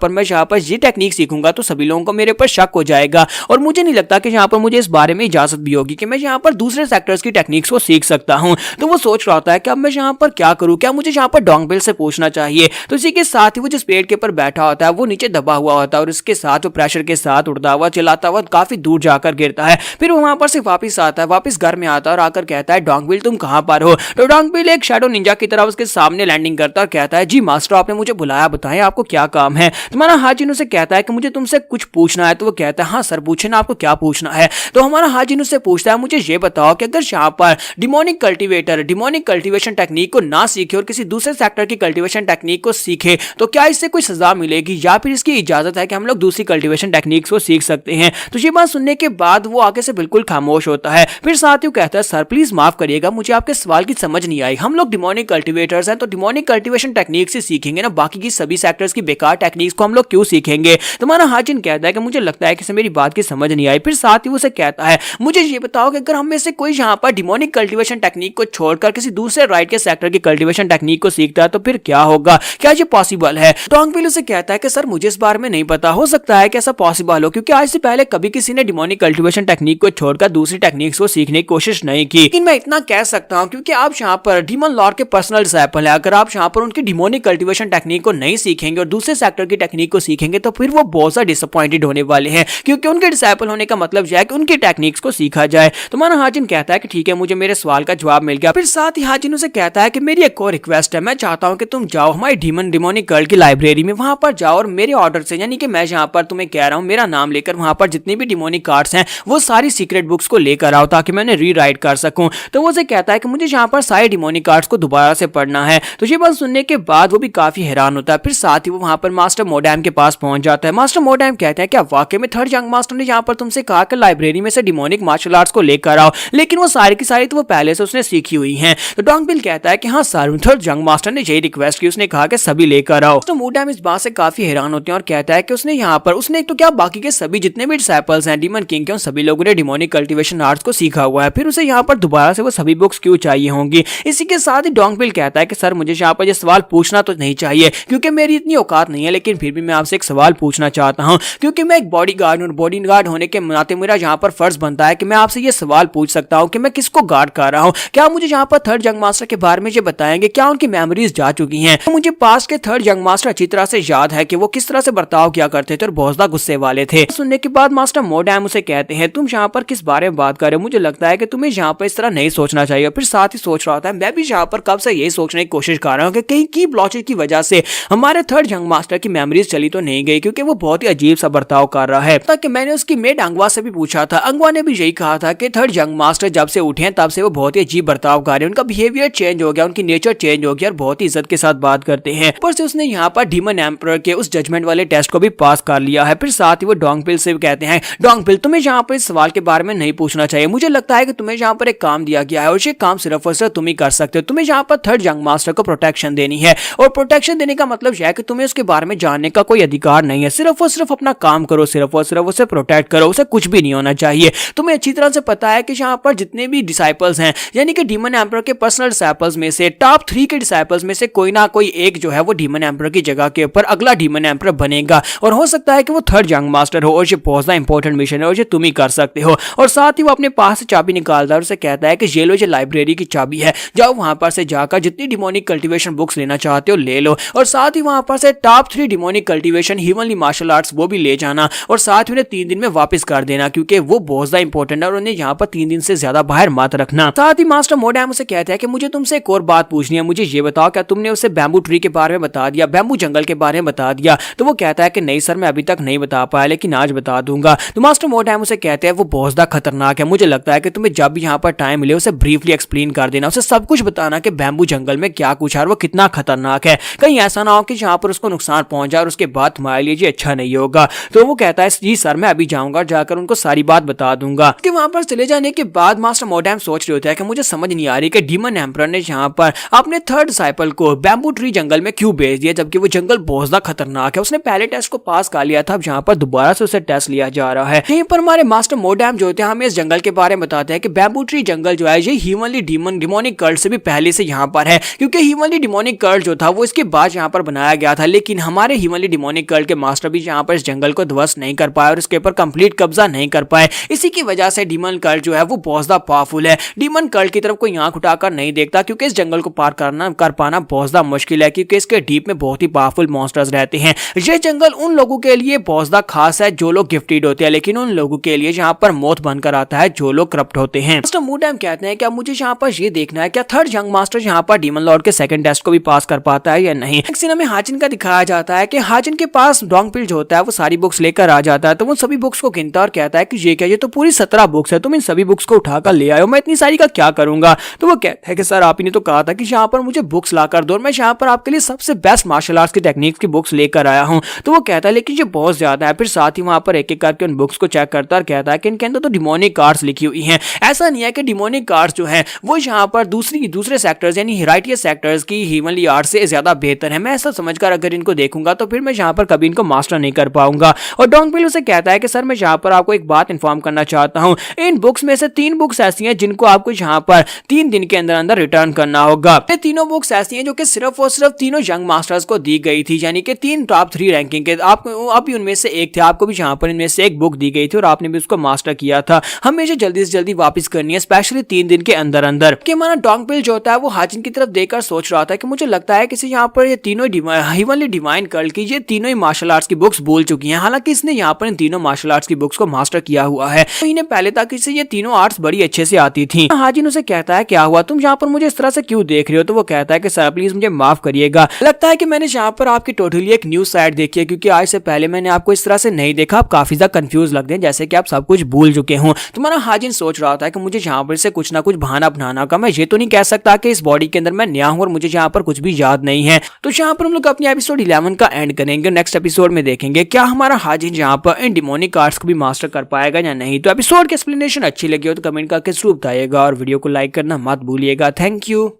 पर ये टेक्निक सीखूंगा तो सभी लोगों को मेरे पर शक हो जाएगा और मुझे नहीं लगता कि यहाँ पर मुझे इस बारे में इजाजत भी होगी कि मैं यहाँ पर दूसरे सेक्टर्स की टेक्निक्स को सीख सकता हूँ। तो वो सोच रहा होता है कि अब मैं यहाँ पर क्या करूँ, क्या मुझे यहाँ पर डोंगबिल से पूछना चाहिए। तो इसी के साथ ही वो जिस पेड़ के ऊपर बैठा होता है वो नीचे दबा हुआ होता है और इसके साथ वो प्रेशर के साथ उड़ता हुआ चलाता हुआ काफी दूर जाकर गिरता है। फिर वो वहां पर से वापस आता है, वापस घर में आता है और आकर कहता है डोंगबिल तुम कहां पर हो। तो डोंगबिल एक शैडो निंजा की तरह उसके सामने लैंडिंग करता है और कहता है जी मास्टर आपने मुझे बुलाया, बताएं आपको क्या काम है। तुम्हारा हाजिन उसे कहता है कि मुझे तुमसे कुछ पूछना है। तो वो कहता है हाँ सर पूछे ना, आपको क्या पूछना है। तो हमारा हाजिन उससे पूछता है मुझे ये बताओ कि अगर यहाँ पर demonic cultivator demonic cultivation technique को ना सीखे और किसी दूसरे सेक्टर की कल्टीवेशन टेक्निक को सीखे तो क्या इससे कोई सजा मिलेगी या फिर इसकी इजाजत है कि हम लोग दूसरी कल्टीवेशन टेक्निक्स को सीख सकते हैं। तो ये बात सुनने के बाद वो आगे से बिल्कुल खामोश होता है। फिर साथ ही कहता है सर प्लीज माफ करिएगा, मुझे आपके सवाल की समझ नहीं आई। हम लोग डिमोनिक कल्टीवेटर्स हैं तो डिमोनिक कल्टीवेशन टेक्निक से सीखेंगे ना, बाकी की सभी सेक्टर्स की बेकार टेक्निक्स को हम लोग क्यों सीखेंगे। तुम्हारा हाजिन कहता है कि मुझे लगता है कि मेरी बात की समझ नहीं आई। फिर साथ ही उसे कहता है मुझे ये बताओ कि अगर हम में से कोई यहाँ पर डिमोनिक कल्टीवेशन टेक्निक को छोड़कर किसी दूसरे राइट के सेक्टर की कल्टीवेशन टेक्निक को सीखता है तो फिर क्या होगा, क्या ये पॉसिबल है। डोंगबिल उसे कहता है कि सर मुझे इस बारे में नहीं पता, हो सकता है कि ऐसा पॉसिबल हो क्योंकि आज से पहले कभी किसी ने डिमोनिक कल्टीवेशन टेक्निक को छोड़कर दूसरी टेक्निक्स को सीखने की कोशिश नहीं की। लेकिन मैं इतना कह सकता हूं क्योंकि आप यहाँ पर डीमन लॉर्ड के पर्सनल डिसाइपल है, अगर आप यहाँ पर उनकी डिमोनिक कल्टीवेशन टेक्निक को नहीं सीखेंगे और दूसरे सेक्टर की टेक्निक को सीखेंगे तो फिर वो बहुत ज्यादा डिसअपॉइंटेड होने वाले हैं क्योंकि उनके डिसाइपल होने का मतलब यह है कि उनकी टेक्निक्स को सीखा जाए। तो माना हाजिन कहता है कि ठीक है मुझे मेरे सवाल का जवाब मिल गया। फिर साथ ही हाजिन उसे कहता है कि मेरी एक और रिक्वेस्ट है, मैं चाहता हूं कि तुम जाओ हमारी डिमोनिक कल्ट की लाइब्रेरी में, वहां पर जाओ और मेरे ऑर्डर से यानी कि मैं यहाँ पर तुम्हें कह रहा हूँ मेरा नाम लेकर वहां पर जितनी भी डिमोनिक कार्ड्स हैं वो सारी सीक्रेट बुक्स को लेकर आओ ताकि मैं रीराइट कर सकूं। तो वो उसे कहता है कि मुझे यहाँ पर सारे डिमोनिक कार्ड्स को दोबारा से पढ़ना है। तो ये बात सुनने के बाद वो भी काफी हैरान होता है। फिर साथ ही वो वहां पर मास्टर मोडैम के पास पहुंच जाता है। मास्टर मोडैम कहते हैं क्या वाकई में थर्ड यंग मास्टर ने यहाँ पर तुमसे कहा कि लाइब्रेरी में से डिमोनिक मार्शल आर्ट्स को लेकर आओ, लेकिन वो सारी की सारी तो वो पहले से उसने सीखी हुई है। तो डोंगबिल कहता है कि हाँ सर थर्ड यंग मास्टर ने यही रिक्वेस्ट की, उसने उसने कहा कि सभी लेकर आओ। तो मूडैम इस बात से काफी हैरान होते हैं और कहता है कि उसने यहाँ पर उसने एक तो क्या बाकी के सभी जितने भी डिसाइपल्स हैं डीमन किंग के उन सभी लोगों ने डिमोनिक कल्टीवेशन आर्ट्स को सीखा हुआ है, फिर उसे यहाँ पर दोबारा से वो सभी बुक्स क्यों चाहिए होंगी। इसी के साथ ही डोंगबिल कहता है कि सर मुझे यहाँ पर ये सवाल पूछना तो नहीं चाहिए क्योंकि मेरी इतनी औकात नहीं है, लेकिन फिर भी मैं आपसे एक सवाल पूछना चाहता हूँ क्योंकि मैं एक बॉडीगार्ड हूँ। बॉडीगार्ड होने के नाते मेरा यहाँ पर फर्ज बनता है कि मैं आपसे ये सवाल पूछ सकता हूँ कि मैं किसको गार्ड कर रहा हूँ। क्या मुझे यहाँ पर थर्ड जंग मास्टर के बारे में ये बताएंगे, क्या उनकी मेमोरीज जा चुकी हैं? तो मुझे पास्ट के थर्ड जंग मास्टर अच्छी तरह से याद है कि वो किस तरह से बर्ताव किया करते थे और बहुत ज्यादा गुस्से वाले थे। सुनने के बाद मास्टर मोडैम उसे कहते हैं तुम यहाँ पर किस बारे में बात कर रहे हो, मुझे लगता है कि तुम्हें यहाँ पर इस तरह नहीं सोचना चाहिए। फिर साथ ही सोच रहा था मैं भी यहाँ पर कब से यही सोचने की कोशिश कर रहा हूँ कि कहीं की ब्लॉचेज की वजह से हमारे थर्ड जंग मास्टर की मेमोरीज चली तो नहीं गई, क्योंकि वो बहुत ही अजीब सा बर्ताव कर रहा है। ताकि मैंने उसकी मेड अंगवा से भी पूछा था, अंगवा ने भी यही कहा था कि थर्ड जंग मास्टर जब से उठे हैं तब से वो बहुत ही अजीब बर्ताव कर रहे हैं, उनका बिहेवियर चेंज हो गया, उनकी नेचर चेंज हो गया और बहुत ही इज्जत के साथ बात करते हैं। ऊपर से उसने यहाँ पर डीमन एम्परर के उस जजमेंट वाले टेस्ट को भी पास कर लिया है। फिर साथ ही वो डोंगबिल से भी कहते हैं डोंगबिल तुम्हें यहाँ पर इस सवाल के बारे में नहीं पूछना चाहिए, मुझे लगता है कि तुम्हें यहाँ पर एक काम दिया गया है और ये काम सिर्फ और सिर्फ तुम ही कर सकते हो। तुम्हें यहाँ पर थर्ड जंग मास्टर को प्रोटेक्शन देनी है और प्रोटेक्शन देने का मतलब यह है कि तुम्हें उसके बारे में जानने का कोई अधिकार नहीं है, सिर्फ और सिर्फ अपना काम करो, सिर्फ और सिर्फ उसे प्रोटेक्ट करो, उसे कुछ भी नहीं होना चाहिए। तुम्हें अच्छी तरह से पता है कि यहाँ पर जितने भी डिसाइपल्स हैं यानी कि डीमन एम्परर के पर्सनल डिसाइपल्स में से टॉप 3 के डिसाइपल्स में से कोई ना कोई एक जो है वो डीमन एम्परर की जगह के ऊपर अगला डीमन एम्परर बनेगा और हो सकता है कि वो थर्ड जंग मास्टर हो और ये बहुत ज्यादा इंपॉर्टेंट मिशन है और ये तुम ही कर सकते हो। और साथ ही वो अपने पास से चाबी निकालता है और उसे कहता है कि ये लो, ये लाइब्रेरी की चाबी है, जाओ वहां पर से जाकर जितनी डिमोनिक कल्टीवेशन बुक्स लेना चाहते हो ले लो और साथ ही वहां पर से top 3 demonic cultivation humanly martial arts वो भी ले जाना और साथ ही उन्हें 3 दिन में वापस कर देना क्योंकि वो बहुत ज्यादा इंपॉर्टेंट है और उन्हें यहाँ पर 3 दिन से ज्यादा बाहर मत रखना। साथ ही मास्टर मोडैम उसे कहता है कि मुझे तुमसे एक और बात पूछनी है, मुझे ये बताओ क्या तुमने उसे बैम्बू ट्री के बारे में बता दिया, बैम्बू जंगल के बारे में बता दिया? तो वो कहता है कि नहीं सर मैं अभी तक नहीं बता पाया लेकिन आज बता दूंगा। तो मास्टर मोडैम उसे कहते हैं वो बहुत ज्यादा खतरनाक है, मुझे लगता है कि तुम्हें जब भी यहाँ पर टाइम मिले उसे ब्रीफली एक्सप्लेन कर देना, उसे सब कुछ बताना कि बैम्बू जंगल में क्या कुछ है और वो कितना खतरनाक है, कहीं ऐसा ना हो कि यहाँ पर उसको नुकसान पहुंच जाए और उसके बाद तुम्हारे लिए अच्छा नहीं होगा। तो वो कहता है जी सर मैं अभी जाऊंगा, जाकर उनको सारी बात बता दूंगा। कि वहां पर चले जाने के बाद मास्टर मोडैम सोच रहे होते हैं कि मुझे समझ नहीं आ रही कि डीमन एम्परर ने यहाँ पर अपने थर्ड डिसाइपल को बैम्बू ट्री जंगल में क्यों भेज दिया जबकि वो जंगल बहुत ज्यादा खतरनाक है। उसने पहले टेस्ट को पास कर लिया था, अब यहाँ पर दोबारा से उसे टेस्ट लिया जा रहा है। यहीं पर हमारे मास्टर मोडैम जो होते हैं हमें इस जंगल के बारे में बताते हैं कि बैम्बू ट्री जंगल जो है ये ह्यूमनली डिमोनिक कल्ट से भी पहले से यहाँ पर है, क्योंकि ह्यूमनली डिमोनिक कल्ट जो था वो इसके बाद यहाँ पर बनाया गया था, लेकिन हमारे ह्यूमनली डिमोनिक कल्ट के मास्टर भी यहाँ पर इस जंगल को ध्वस्त नहीं कर पाए और इसके ऊपर कंप्लीट कब्जा नहीं कर पाए। इसी की वजह से डीमन कल्ट जो है वो बहुत ज्यादा पावरफुल है, डीमन कल्ट की तरफ कोई आंख उठाकर नहीं देखता क्योंकि इस जंगल को पार कर पाना बहुत ज्यादा मुश्किल है क्योंकि इसके डीप में बहुत ही पावरफुल मॉन्स्टर्स रहते हैं। ये जंगल उन लोगों के लिए बहुत ज्यादा खास है जो लोग गिफ्टेड होते हैं, लेकिन उन लोगों के लिए यहाँ पर मौत बनकर आता है जो लोग करप्ट होते हैं। मास्टर मोडैम कहते हैं क्या मुझे यहाँ पर ये देखना है क्या थर्ड जंग मास्टर यहाँ पर डीमन लॉर्ड के सेकंड टेस्ट को भी पास कर पाता है या नहीं। एक सीन में हाजिन का दिखाया जाता है कि हाजिन के पास डोंगबिल जो होता है वो सारी बुक्स लेकर आ जाता है, तो वो सभी बुक्स को गिनता है और कहता है कि ये क्या, ये तो पूरी 17 बुक्स है, तुम इन सभी बुक्स को उठाकर ले आए हो, मैं इतनी सारी का क्या करूंगा। तो वो कहता है कि सर आप ही ने तो कहा था कि यहाँ पर मुझे बुक्स लाकर दो, मैं यहाँ पर आपके लिए सबसे बेस्ट मार्शल आर्ट्स की टेक्निक्स की बुक्स लेकर आया हूँ। तो वो कहता है लेकिन ये बहुत ज्यादा है। फिर साथ ही वहां पर एक एक करके उन बुक्स को चेक करता है और कहता है कि इनके अंदर तो डिमोनिक कार्ड्स लिखी हुई हैं, ऐसा नहीं है कि डिमोनिक कार्ड्स जो हैं वो यहाँ पर दूसरे सेक्टर्स यानी हेराइटियस सेक्टर्स की ह्यूमनली आर्ट से ज्यादा बेहतर है, मैं ऐसा समझकर अगर इनको देखूंगा तो फिर मैं यहाँ पर कभी इनको मास्टर नहीं कर पाऊंगा। और डोंगबिल उसे कहता है कि सर मैं यहाँ पर आपको एक बात इन्फॉर्म करना चाहता हूँ, इन बुक्स में से 3 बुक्स ऐसी हैं जिनको आपको यहाँ पर 3 दिन के अंदर अंदर रिटर्न करना होगा। ये तीनों बुक्स ऐसी हैं जो कि सिर्फ और सिर्फ तीनों यंग मास्टर्स को दी गई थी, यानी कि 3 टॉप 3 रैंकिंग के, आप भी उनमें से एक थे, आपको भी यहाँ पर इनमें से एक बुक दी गई थी और आपने भी उसको मास्टर किया था, हमें इसे जल्दी से जल्दी वापस करनी है, स्पेशली 3 दिन के अंदर अंदर। कि हमारा डोंगबिल जो होता है वो हाजिन की तरफ देखकर सोच रहा था कि मुझे लगता है कि यहाँ पर ये तीनों ह्यूमनली डिवाइन कल्ट की ये तीनों ही मार्शल आर्ट्स की बुक्स भूल चुकी हैं, हालांकि इसने यहाँ पर इन तीनों मार्शल आर्ट्स की बुक्स को मास्टर किया हुआ है, तो इन्हें पहले तक इसे ये तीनों आर्ट्स बड़ी अच्छे से आती थी। हाजिन उसे कहता है क्या हुआ, तुम यहाँ पर मुझे इस तरह से क्यों देख रहे हो। तो वो कहता है कि सर प्लीज मुझे माफ करिएगा, लगता है कि मैंने यहाँ पर आपकी टोटली एक न्यू साइड देखी है, क्योंकि आज से पहले मैंने आपको इस तरह से नहीं देखा, आप काफी ज्यादा कंफ्यूज लगते हैं जैसे कि आप सब कुछ भूल चुके हो। तुम्हारा हाजिन सोच रहा था कि मुझे यहाँ पर से कुछ ना कुछ बहाना बनाना का, मैं ये तो नहीं कह सकता कि इस बॉडी के अंदर मैं नया हूँ और मुझे यहाँ पर कुछ भी याद नहीं है। तो यहाँ पर हम लोग अपनी एपिसोड 11 का एंड करेंगे, नेक्स्ट एपिसोड में देखेंगे क्या हमारा हाजिन यहाँ पर इन डिमोनिक आर्ट्स को भी मास्टर कर पाएगा या नहीं। तो एपिसोड की एक्सप्लेनेशन अच्छी लगी हो तो कमेंट करके जरूर बताइएगा और वीडियो को लाइक करना मत भूलिएगा। Thank you.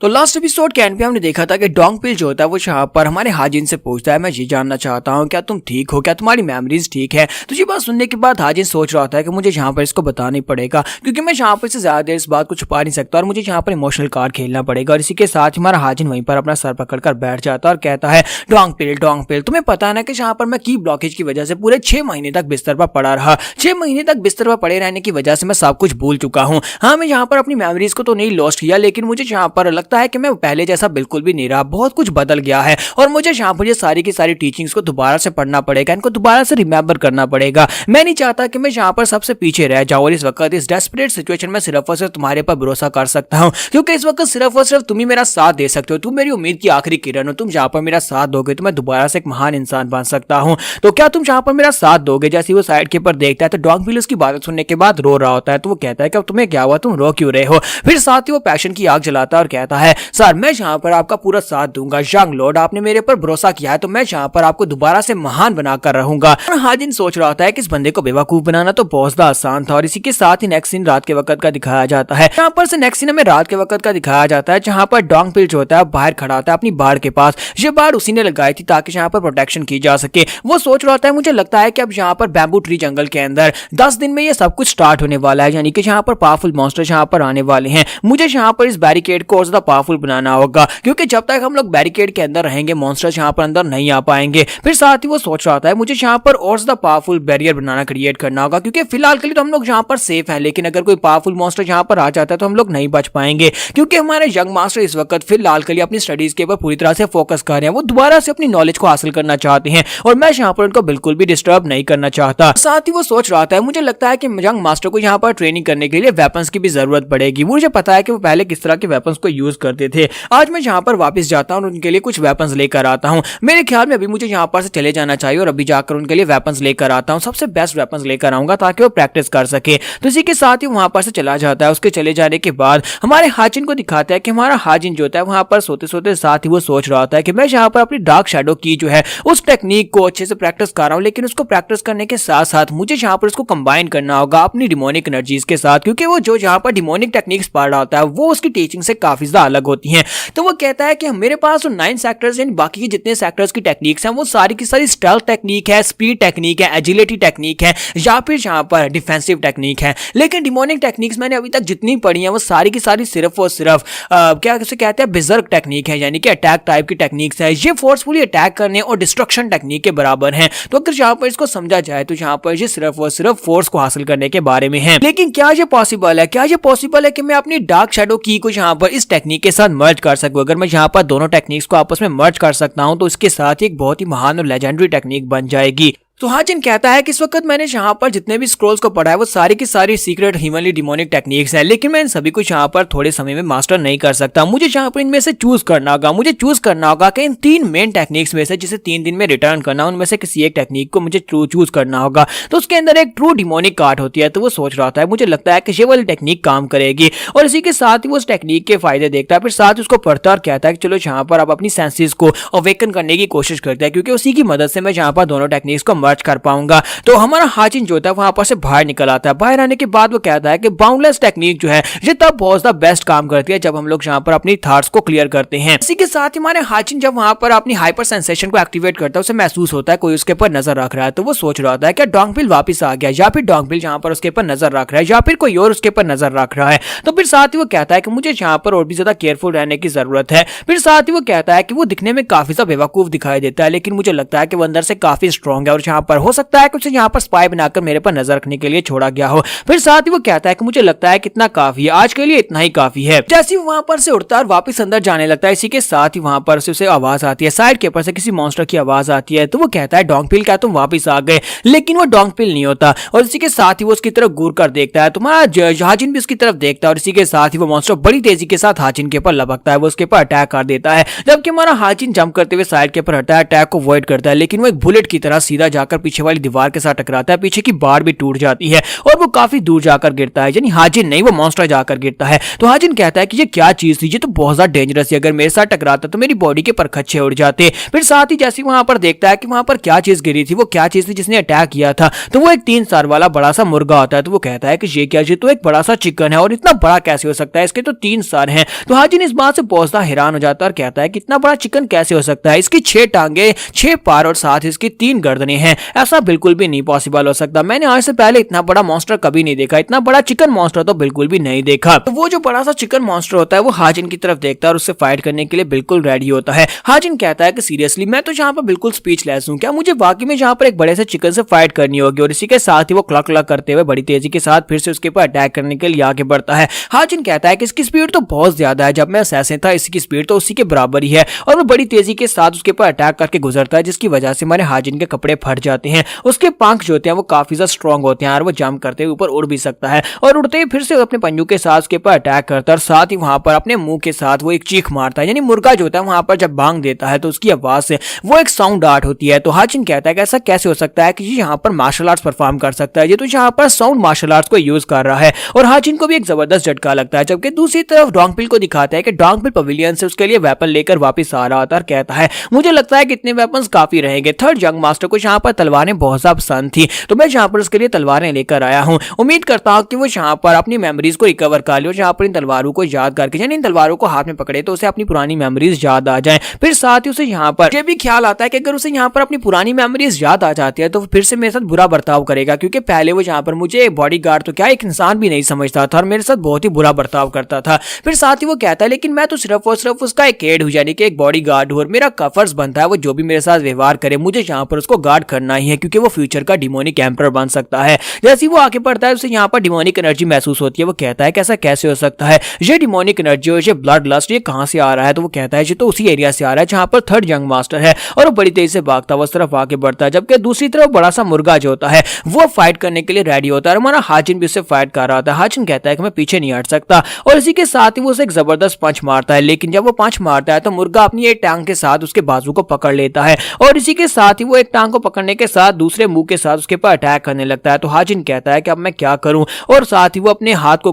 तो लास्ट एपिसोड के एंड पे हमने देखा था कि डोंगपिल जो होता है वो यहाँ पर हमारे हाजिन से पूछता है, मैं ये जानना चाहता हूँ क्या तुम ठीक हो, क्या तुम्हारी मेमोरीज ठीक है। तो ये बात सुनने के बाद हाजिन सोच रहा होता है कि मुझे यहाँ पर इसको बताना ही पड़ेगा, क्योंकि मैं यहाँ पर से ज्यादा देर इस बात को छुपा नहीं सकता और मुझे यहाँ पर इमोशनल कार्ड खेलना पड़ेगा। और इसी के साथ हमारा हाजिन वहीं पर अपना सर पकड़कर बैठ जाता है और कहता है, डोंगपिल तुम्हें पता है ना कि यहाँ पर मैं की ब्लॉकेज की वजह से पूरे 6 महीने तक बिस्तर पर पड़ा रहा। 6 महीने तक बिस्तर पर पड़े रहने की वजह से मैं सब कुछ भूल चुका हूँ। हाँ, मैं यहाँ पर अपनी मेमोरीज को तो नहीं लॉस्ट किया, लेकिन मुझे यहाँ पर लगता है कि मैं पहले जैसा बिल्कुल भी नहीं रहा, बहुत कुछ बदल गया है और मुझे यहाँ पर ये सारी की सारी टीचिंग्स को दोबारा से पढ़ना पड़ेगा, इनको दोबारा से रिमेंबर करना पड़ेगा। मैं नहीं चाहता कि मैं यहाँ पर सबसे पीछे रह जाऊँ और इस वक्त इस डेस्परेट सिचुएशन में सिर्फ और सिर्फ तुम्हारे पर भरोसा कर सकता हूँ, क्योंकि इस वक्त सिर्फ और सिर्फ तुम ही मेरा साथ दे सकते हो। तुम मेरी उम्मीद की आखिरी किरण हो, तुम जहाँ पर मेरा साथ दोगे तो मैं दोबारा से एक महान इंसान बन सकता हूँ। तो क्या तुम जहाँ पर मेरा साथ दोगे। जैसे वो साइड के ऊपर देखता है तो डोंगपिल उसकी बातें सुनने के बाद रो रहा होता है। तो वो कहता है कि अब तुम्हें क्या हुआ, तुम रो क्यों रहे हो। फिर साथ ही वो पैशन की आग जलाता है और कहता है, सर मैं यहाँ पर आपका पूरा साथ दूंगा। यंग लॉर्ड, आपने मेरे पर भरोसा किया है तो मैं यहाँ पर आपको दोबारा से महान बनाकर रहूंगा। और हाजिन सोच रहा होता है कि इस बंदे को बेवकूफ बनाना तो बहुत आसान था। और इसी के साथ ही नेक्स्ट सीन रात के वक्त का दिखाया जाता है। यहाँ पर से नेक्स्ट सीन हमें रात के वक्त का दिखाया जाता है, जहाँ पर डोंगपिल जो होता है बाहर खड़ा होता है अपनी बाड़ के पास। ये बाड़ उसी ने लगाई थी ताकि यहाँ पर प्रोटेक्शन की जा सके। वो सोच रहा होता है, मुझे लगता है कि अब यहाँ पर बैम्बू ट्री जंगल के अंदर 10 दिन में ये सब कुछ स्टार्ट होने वाला है, यानी कि यहाँ पर पावरफुल मॉन्स्टर यहाँ पर आने वाले हैं। मुझे यहाँ पर इस बैरिकेड को और ज्यादा पावरफुल बनाना होगा, क्योंकि जब तक हम लोग बैरिकेड के अंदर रहेंगे मॉन्स्टर्स यहाँ पर अंदर नहीं आ पाएंगे। फिर साथ ही वो सोच रहा था, मुझे यहाँ पर और ज्यादा पावरफुल बैरियर बनाना क्रिएट करना होगा, क्योंकि फिलहाल के लिए तो हम लोग यहाँ पर सेफ हैं, लेकिन अगर कोई पावरफुल मॉन्स्टर यहाँ पर आ जाता है तो हम लोग नहीं बच पाएंगे, क्योंकि हमारे यंग मास्टर इस वक्त फिलहाल के लिए अपनी स्टडीज के ऊपर पूरी तरह से फोकस कर रहे हैं। वो दोबारा से अपनी नॉलेज को हासिल करना चाहते हैं और मैं यहाँ पर उनको बिल्कुल भी डिस्टर्ब नहीं करना चाहता। साथ ही वो सोच रहा था, मुझे लगता है कि यंग मास्टर को यहाँ पर ट्रेनिंग करने के लिए वेपन्स की भी जरूरत पड़ेगी। मुझे पता है कि वो पहले किस तरह के वेपन्स को यूज करते थे। आज मैं यहाँ पर वापस जाता हूँ और उनके लिए कुछ वेपन्स लेकर आता हूँ। मेरे ख्याल में अभी मुझे यहाँ पर से चले जाना चाहिए और अभी जाकर उनके लिए वेपन्स लेकर आता हूँ। सबसे बेस्ट वेपन्स लेकर आऊंगा ताकि वो प्रैक्टिस कर सके। तो इसी के साथ ही वहां पर से चला जाता है। उसके चले जाने के बाद हमारे हाजिन को दिखाता है कि हमारा हाजिन जो होता है वहां पर सोते सोते साथ ही वो सोच रहा होता है कि मैं यहाँ पर अपनी डार्क शैडो की जो है उस टेक्निक को अच्छे से प्रैक्टिस कर रहा हूँ, लेकिन उसको प्रैक्टिस करने के साथ साथ मुझे यहाँ पर उसको कंबाइन करना होगा अपनी डिमोनिक एनर्जीज के साथ, क्योंकि वो जो यहाँ पर डिमोनिक टेक्निक्स पढ़ रहा होता है वो उसकी टीचिंग से काफी ज्यादा अलग होती हैं। तो वो कहता है कि मेरे पास जो 9 सेक्टर्स हैं, बाकी के जितने सेक्टर्स की टेक्निक्स हैं वो सारी की सारी स्टेल्थ टेक्निक है, स्पीड टेक्निक है, एजिलिटी टेक्निक है या फिर यहाँ पर डिफेंसिव टेक्निक है। लेकिन डिमोनिक टेक्निक्स मैंने अभी तक जितनी पढ़ी हैं वो सारी की सारी सिर्फ और सिर्फ क्या उसे कहते हैं बिजर्क टेक्निक है, यानी कि अटैक टाइप की टेक्निक्स है। ये फोर्सफुली अटैक करने और डिस्ट्रक्शन टेक्निक के बराबर हैं। तो अगर यहाँ पर इसको समझा जाए तो यहाँ पर ये सिर्फ और सिर्फ फोर्स को हासिल करने के बारे में है। लेकिन क्या ये पॉसिबल है, क्या ये पॉसिबल है कि मैं अपनी डार्क शैडो की को यहाँ पर इस टेक्निक के साथ मर्ज कर सकूं। अगर मैं यहाँ पर दोनों टेक्निक्स को आपस में मर्ज कर सकता हूं तो इसके साथ ही एक बहुत ही महान और लेजेंडरी टेक्निक बन जाएगी। तो हाजिन कहता है कि इस वक्त मैंने यहाँ पर जितने भी स्क्रोल्स को पढ़ा है वो सारी की सारी सीक्रेट ह्यूमनली डिमोनिक टेक्निक्स हैं, लेकिन मैं इन सभी को यहाँ पर थोड़े समय में मास्टर नहीं कर सकता। मुझे यहाँ पर इनमें से चूज करना होगा। मुझे चूज करना होगा कि इन 3 मेन टेक्निक्स में से जिसे 3 दिन में रिटर्न करना, उनमें से किसी एक टेक्निक को मुझे चूज करना होगा। तो उसके अंदर एक ट्रू डिमोनिक कार्ड होती है। तो वो सोच रहा था, मुझे लगता है कि ये वाली टेक्निक काम करेगी और इसी के साथ ही वो उस टेक्निक के फायदे देखता है। फिर साथ ही उसको पढ़ता और कहता है कि चलो यहाँ पर आप अपनी सेंसेस को अवेकन करने की कोशिश करते हैं, क्योंकि उसी की मदद से मैं यहाँ पर दोनों टेक्निक्स को मर्ज कर पाऊंगा। तो हमारा हाजिन जो होता है वहां पर से बाहर निकल आता है। बाहर आने के बाद वो कहता है कि बाउंडलेस टेक्निक जो है ये तब बहुत ज्यादा बेस्ट काम करती है जब हम लोग यहाँ पर अपनी थॉट्स को क्लियर करते हैं। इसी के साथ ही हमारे हाजिन जब वहां पर अपनी हाइपर सेंसेशन को एक्टिवेट करता है, उसे महसूस होता है कोई उसके ऊपर नजर रख रहा है। तो वो सोच रहा होता है कि डोंगपिल वापस आ गया, या फिर डोंगपिल यहाँ पर उसके ऊपर नजर रख रहा है, या फिर कोई और उसके ऊपर नजर रख रहा है। तो फिर साथ ही वो कहता है कि मुझे यहाँ पर और भी ज्यादा केयरफुल रहने की जरूरत है। फिर साथ ही वो कहता है कि वो दिखने में काफी ज्यादा बेवकूफ दिखाई देता है, लेकिन मुझे लगता है कि वो अंदर से काफी स्ट्रॉन्ग है और यहाँ पर हो सकता है कि उसे यहाँ पर स्पाई बनाकर मेरे पर नजर रखने के लिए छोड़ा गया हो। फिर साथ ही वो कहता है कि मुझे लगता है कितना काफी है, आज के लिए इतना ही काफी है। जैसे ही वहां पर से उड़ता है और वापस अंदर जाने लगता है, इसी के साथ ही वहां पर से उसे आवाज आती है, साइड के ऊपर से किसी मॉन्स्टर की आवाज आती है। तो वो कहता है डोंगपिल क्या तुम वापस आ गए, लेकिन वो डोंगपिल नहीं होता। और इसी के साथ ही वो उसकी तरफ घूर कर देखता है। तुम्हारा हाजिन भी उसकी तरफ देखता है और इसी के साथ ही वो मॉन्स्टर बड़ी तेजी के साथ हाजिन के ऊपर लपकता है। वो उसके ऊपर अटैक कर देता है, जबकि हमारा हाजिन जंप करते हुए साइड के ऊपर हटता है, अटैक को अवॉइड करता है, लेकिन वो एक बुलेट की तरह सीधा जाकर जाकर पीछे वाली दीवार के साथ टकराता है, पीछे की बाड़ भी टूट जाती है और वो काफी दूर जाकर गिरता है, यानी हाजिन नहीं वो मॉन्स्टर जाकर गिरता है। तो हाजिन कहता है कि ये क्या चीज थी, ये तो बहुत ज्यादा डेंजरस है, अगर मेरे साथ टकराता तो मेरी बॉडी के परखच्चे उड़ जाते। फिर साथ ही जैसे वहां पर देखता है कि वहां पर क्या चीज गिरी थी, वो क्या चीज थी जिसने अटैक किया था, तो वो एक 3 सर वाला बड़ा सा मुर्गा होता है। तो वो कहता है कि ये क्या, ये तो एक बड़ा सा चिकन है और इतना बड़ा कैसे हो सकता है, इसके तो 3 सर हैं। तो हाजिन इस बात से बहुत ज्यादा हैरान हो जाता है और कहता है कि इतना बड़ा चिकन कैसे हो सकता है, इसकी 6 टांगे, 6 पार और साथ इसकी 3 गर्दनें हैं, ऐसा बिल्कुल भी नहीं पॉसिबल हो सकता। मैंने आज से पहले इतना बड़ा मॉन्स्टर कभी नहीं देखा, इतना बड़ा चिकन मॉन्स्टर तो बिल्कुल भी नहीं देखा। तो वो जो बड़ा सा चिकन मॉन्स्टर होता है वो हाजिन की तरफ देखता है और उससे फाइट करने के लिए बिल्कुल रेडी होता है। हाजिन कहता है कि सीरियसली मैं तो यहाँ पर बिल्कुल स्पीचलेस हूँ, क्या मुझे वाकई में यहाँ पर एक बड़े से चिकन से फाइट करनी होगी। और इसी के साथ ही वो क्लक क्लक करते हुए बड़ी तेजी के साथ फिर से उसके ऊपर अटैक करने के लिए आगे बढ़ता है। हाजिन कहता है कि इसकी स्पीड तो बहुत ज्यादा है, जब मैं असैसिन था इसकी स्पीड तो उसी के बराबर ही है, और वो बड़ी तेजी के साथ उसके ऊपर अटैक करके गुजरता है, जिसकी वजह से हमारे हाजिन के कपड़े फट जाते हैं। उसके पंख जो होते हैं वो काफी ज्यादा स्ट्रॉन्ग होते हैं और वो जंप करते हुए ऊपर उड़ भी सकता है, और उड़ते ही फिर से अपने पंजों के साथ उसके ऊपर अटैक करता है, और साथ ही वहां पर अपने मुंह के साथ वो एक चीख मारता है, यानी मुर्गा जो होता है वहां पर जब बांग देता है तो उसकी आवाज से वो एक साउंड आर्ट होती है। तो हाजिन कहता है कि ऐसा कैसे हो सकता है कि ये यहाँ पर मार्शल आर्ट्स परफॉर्म कर सकता है, ये तो यहाँ पर साउंड मार्शल आर्ट्स को यूज कर रहा है। और हाजिन को भी एक जबरदस्त झटका लगता है। जबकि दूसरी तरफ डोंगपिल को दिखाता है कि डोंगपिल पवेलियन से उसके लिए वेपन लेकर वापस आ रहा था और कहता है मुझे लगता है कि इतने वेपन्स काफी रहेंगे। थर्ड यंग मास्टर को यहाँ पर तलवारें बहुत ज्यादा पसंद थी, तो मैं यहाँ पर उसके लिए तलवारें लेकर आया हूँ। उम्मीद करता हूँ कि वो यहाँ पर अपनी मेमोरीज को रिकवर कर ले और यहाँ पर इन तलवारों को याद करके, यानी इन तलवारों को हाथ में पकड़े तो उसे अपनी पुरानी मेमोरीज याद आ जाए। फिर साथ ही उसे यहाँ पर ये भी ख्याल आता है कि अगर उसे यहाँ पर अपनी पुरानी मेमोरीज याद आ जाती है तो फिर से मेरे साथ बुरा बर्ताव करेगा, क्योंकि पहले वो यहाँ पर मुझे बॉडीगार्ड तो क्या एक इंसान भी नहीं समझता था और मेरे साथ बहुत ही बुरा बर्ताव करता था। फिर साथ ही वो कहता है लेकिन मैं तो सिर्फ और सिर्फ उसका एक एड हूँ, यानी कि एक बॉडीगार्ड हूँ, और मेरा फर्ज बनता है वो जो भी मेरे साथ व्यवहार करे मुझे यहाँ पर उसको गार्ड करना ही है, क्योंकि वो फ्यूचर का डिमोनिक एम्परर बन सकता है। जैसे ही वो आगे बढ़ता है उसे यहाँ पर डिमोनिक एनर्जी महसूस होती है। वो कहता है कैसा कैसे हो सकता है, ये डिमोनिक एनर्जी और ये ब्लड लस्ट ये कहाँ से आ रहा है। तो वो कहता है ये तो उसी एरिया से आ रहा है जहाँ पर थर्ड यंग मास्टर है, और वो बड़ी तेजी से भागता हुआ उस तरफ आगे बढ़ता है। जबकि दूसरी तरफ बड़ा सा मुर्गा जो होता है वो फाइट करने के लिए रेडी होता है और हमारा हाजिन भी उससे फाइट कर रहा होता है। हाजिन कहता है कि मैं पीछे नहीं हट सकता, और इसी के साथ ही वो उसे एक जबरदस्त पंच मारता है। लेकिन जब वो पंच मारता है तो मुर्गा अपनी एक टांग के साथ उसके बाजू को पकड़ लेता है, और इसी के साथ ही वो एक टांग को पकड़ने के साथ दूसरे मुंह के साथ उसके ऊपर अटैक करने लगता है। तो हाजिन कहता है कि अब मैं क्या करूं, और साथ ही वो अपने हाथ को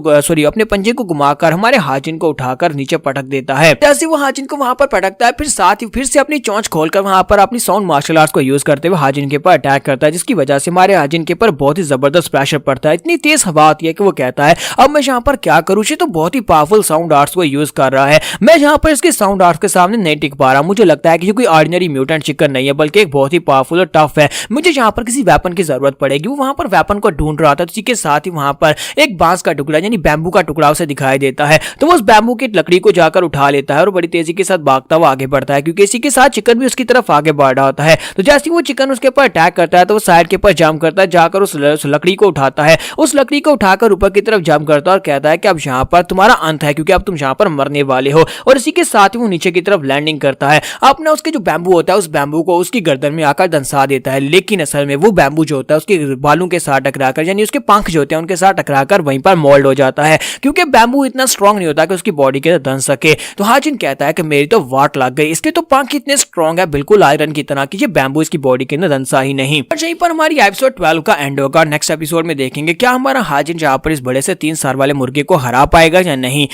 अपने पंजे को घुमाकर हमारे हाजिन को उठाकर नीचे पटक देता है। जैसे वो हाजिन को वहां पर पटकता है, फिर साथ ही फिर से अपनी चोंच खोलकर वहां पर अपनी साउंड मार्शल आर्ट्स को यूज करते हुए हाजिन के ऊपर अटैक करता है, जिसकी वजह से हमारे हाजिन के ऊपर बहुत ही जबरदस्त प्रेशर पड़ता है। इतनी तेज हवा आती है कि वो कहता है अब मैं यहाँ पर क्या करूँ, ये तो बहुत ही पावरफुल साउंड आर्ट्स को यूज कर रहा है, मैं यहाँ पर इसके साउंड आर्ट्स के सामने नहीं टिक पा रहा। मुझे लगता है कि ये कोई ऑर्डिनरी म्यूटेंट चिकन नहीं है, बल्कि एक बहुत ही पावरफुल और टफ है, मुझे यहाँ पर किसी वेपन की जरूरत पड़ेगी। वो वहां पर वेपन को ढूंढ रहा था, इसी के साथ ही वहां पर एक बांस का टुकड़ा यानी बैम्बू का टुकड़ा उसे दिखाई देता है। तो वो उस बैम्बू की लकड़ी को जाकर उठा लेता है और बड़ी तेजी के साथ भागता हुआ आगे बढ़ता है, क्योंकि इसी के साथ चिकन भी उसकी तरफ आगे बढ़ रहा होता है। तो जैसे वो चिकन उसके ऊपर अटैक करता है तो वो साइड के ऊपर जंप करता है, जाकर उस लकड़ी को उठाता है, उस लकड़ी को उठाकर ऊपर की तरफ जंप करता है और कहता है कि अब यहाँ पर तुम्हारा अंत है, क्योंकि अब तुम यहाँ पर मरने वाले हो। और इसी के साथ ही वो नीचे की तरफ लैंडिंग करता है, अपना उसके जो बैम्बू होता है उस बैम्बू को उसकी गर्दन में आकर दंसा देता है। लेकिन असल में वो बैम्बू जो होता है उसके बालों के साथ टकराकर, यानी उसके पंख जो होते हैं उनके साथ टकराकर वहीं पर मोल्ड हो जाता है, क्योंकि बैम्बू इतना स्ट्रॉन्ग नहीं होता कि उसकी बॉडी के दन सके। तो हाजिन कहता है कि मेरी तो वाट लग गई, इसके तो पंख इतने स्ट्रॉन्ग है बिल्कुल आयरन की तरह कि ये बैम्बू इसकी बॉडी के अंदर दंसा ही नहीं। और यहीं पर हमारी एपिसोड 12 का एंड होगा। नेक्स्ट एपिसोड में देखेंगे क्या हमारा हाजिन जहाँ पर इस बड़े से 3 साल वाले मुर्गे को हरा पाएगा या नहीं।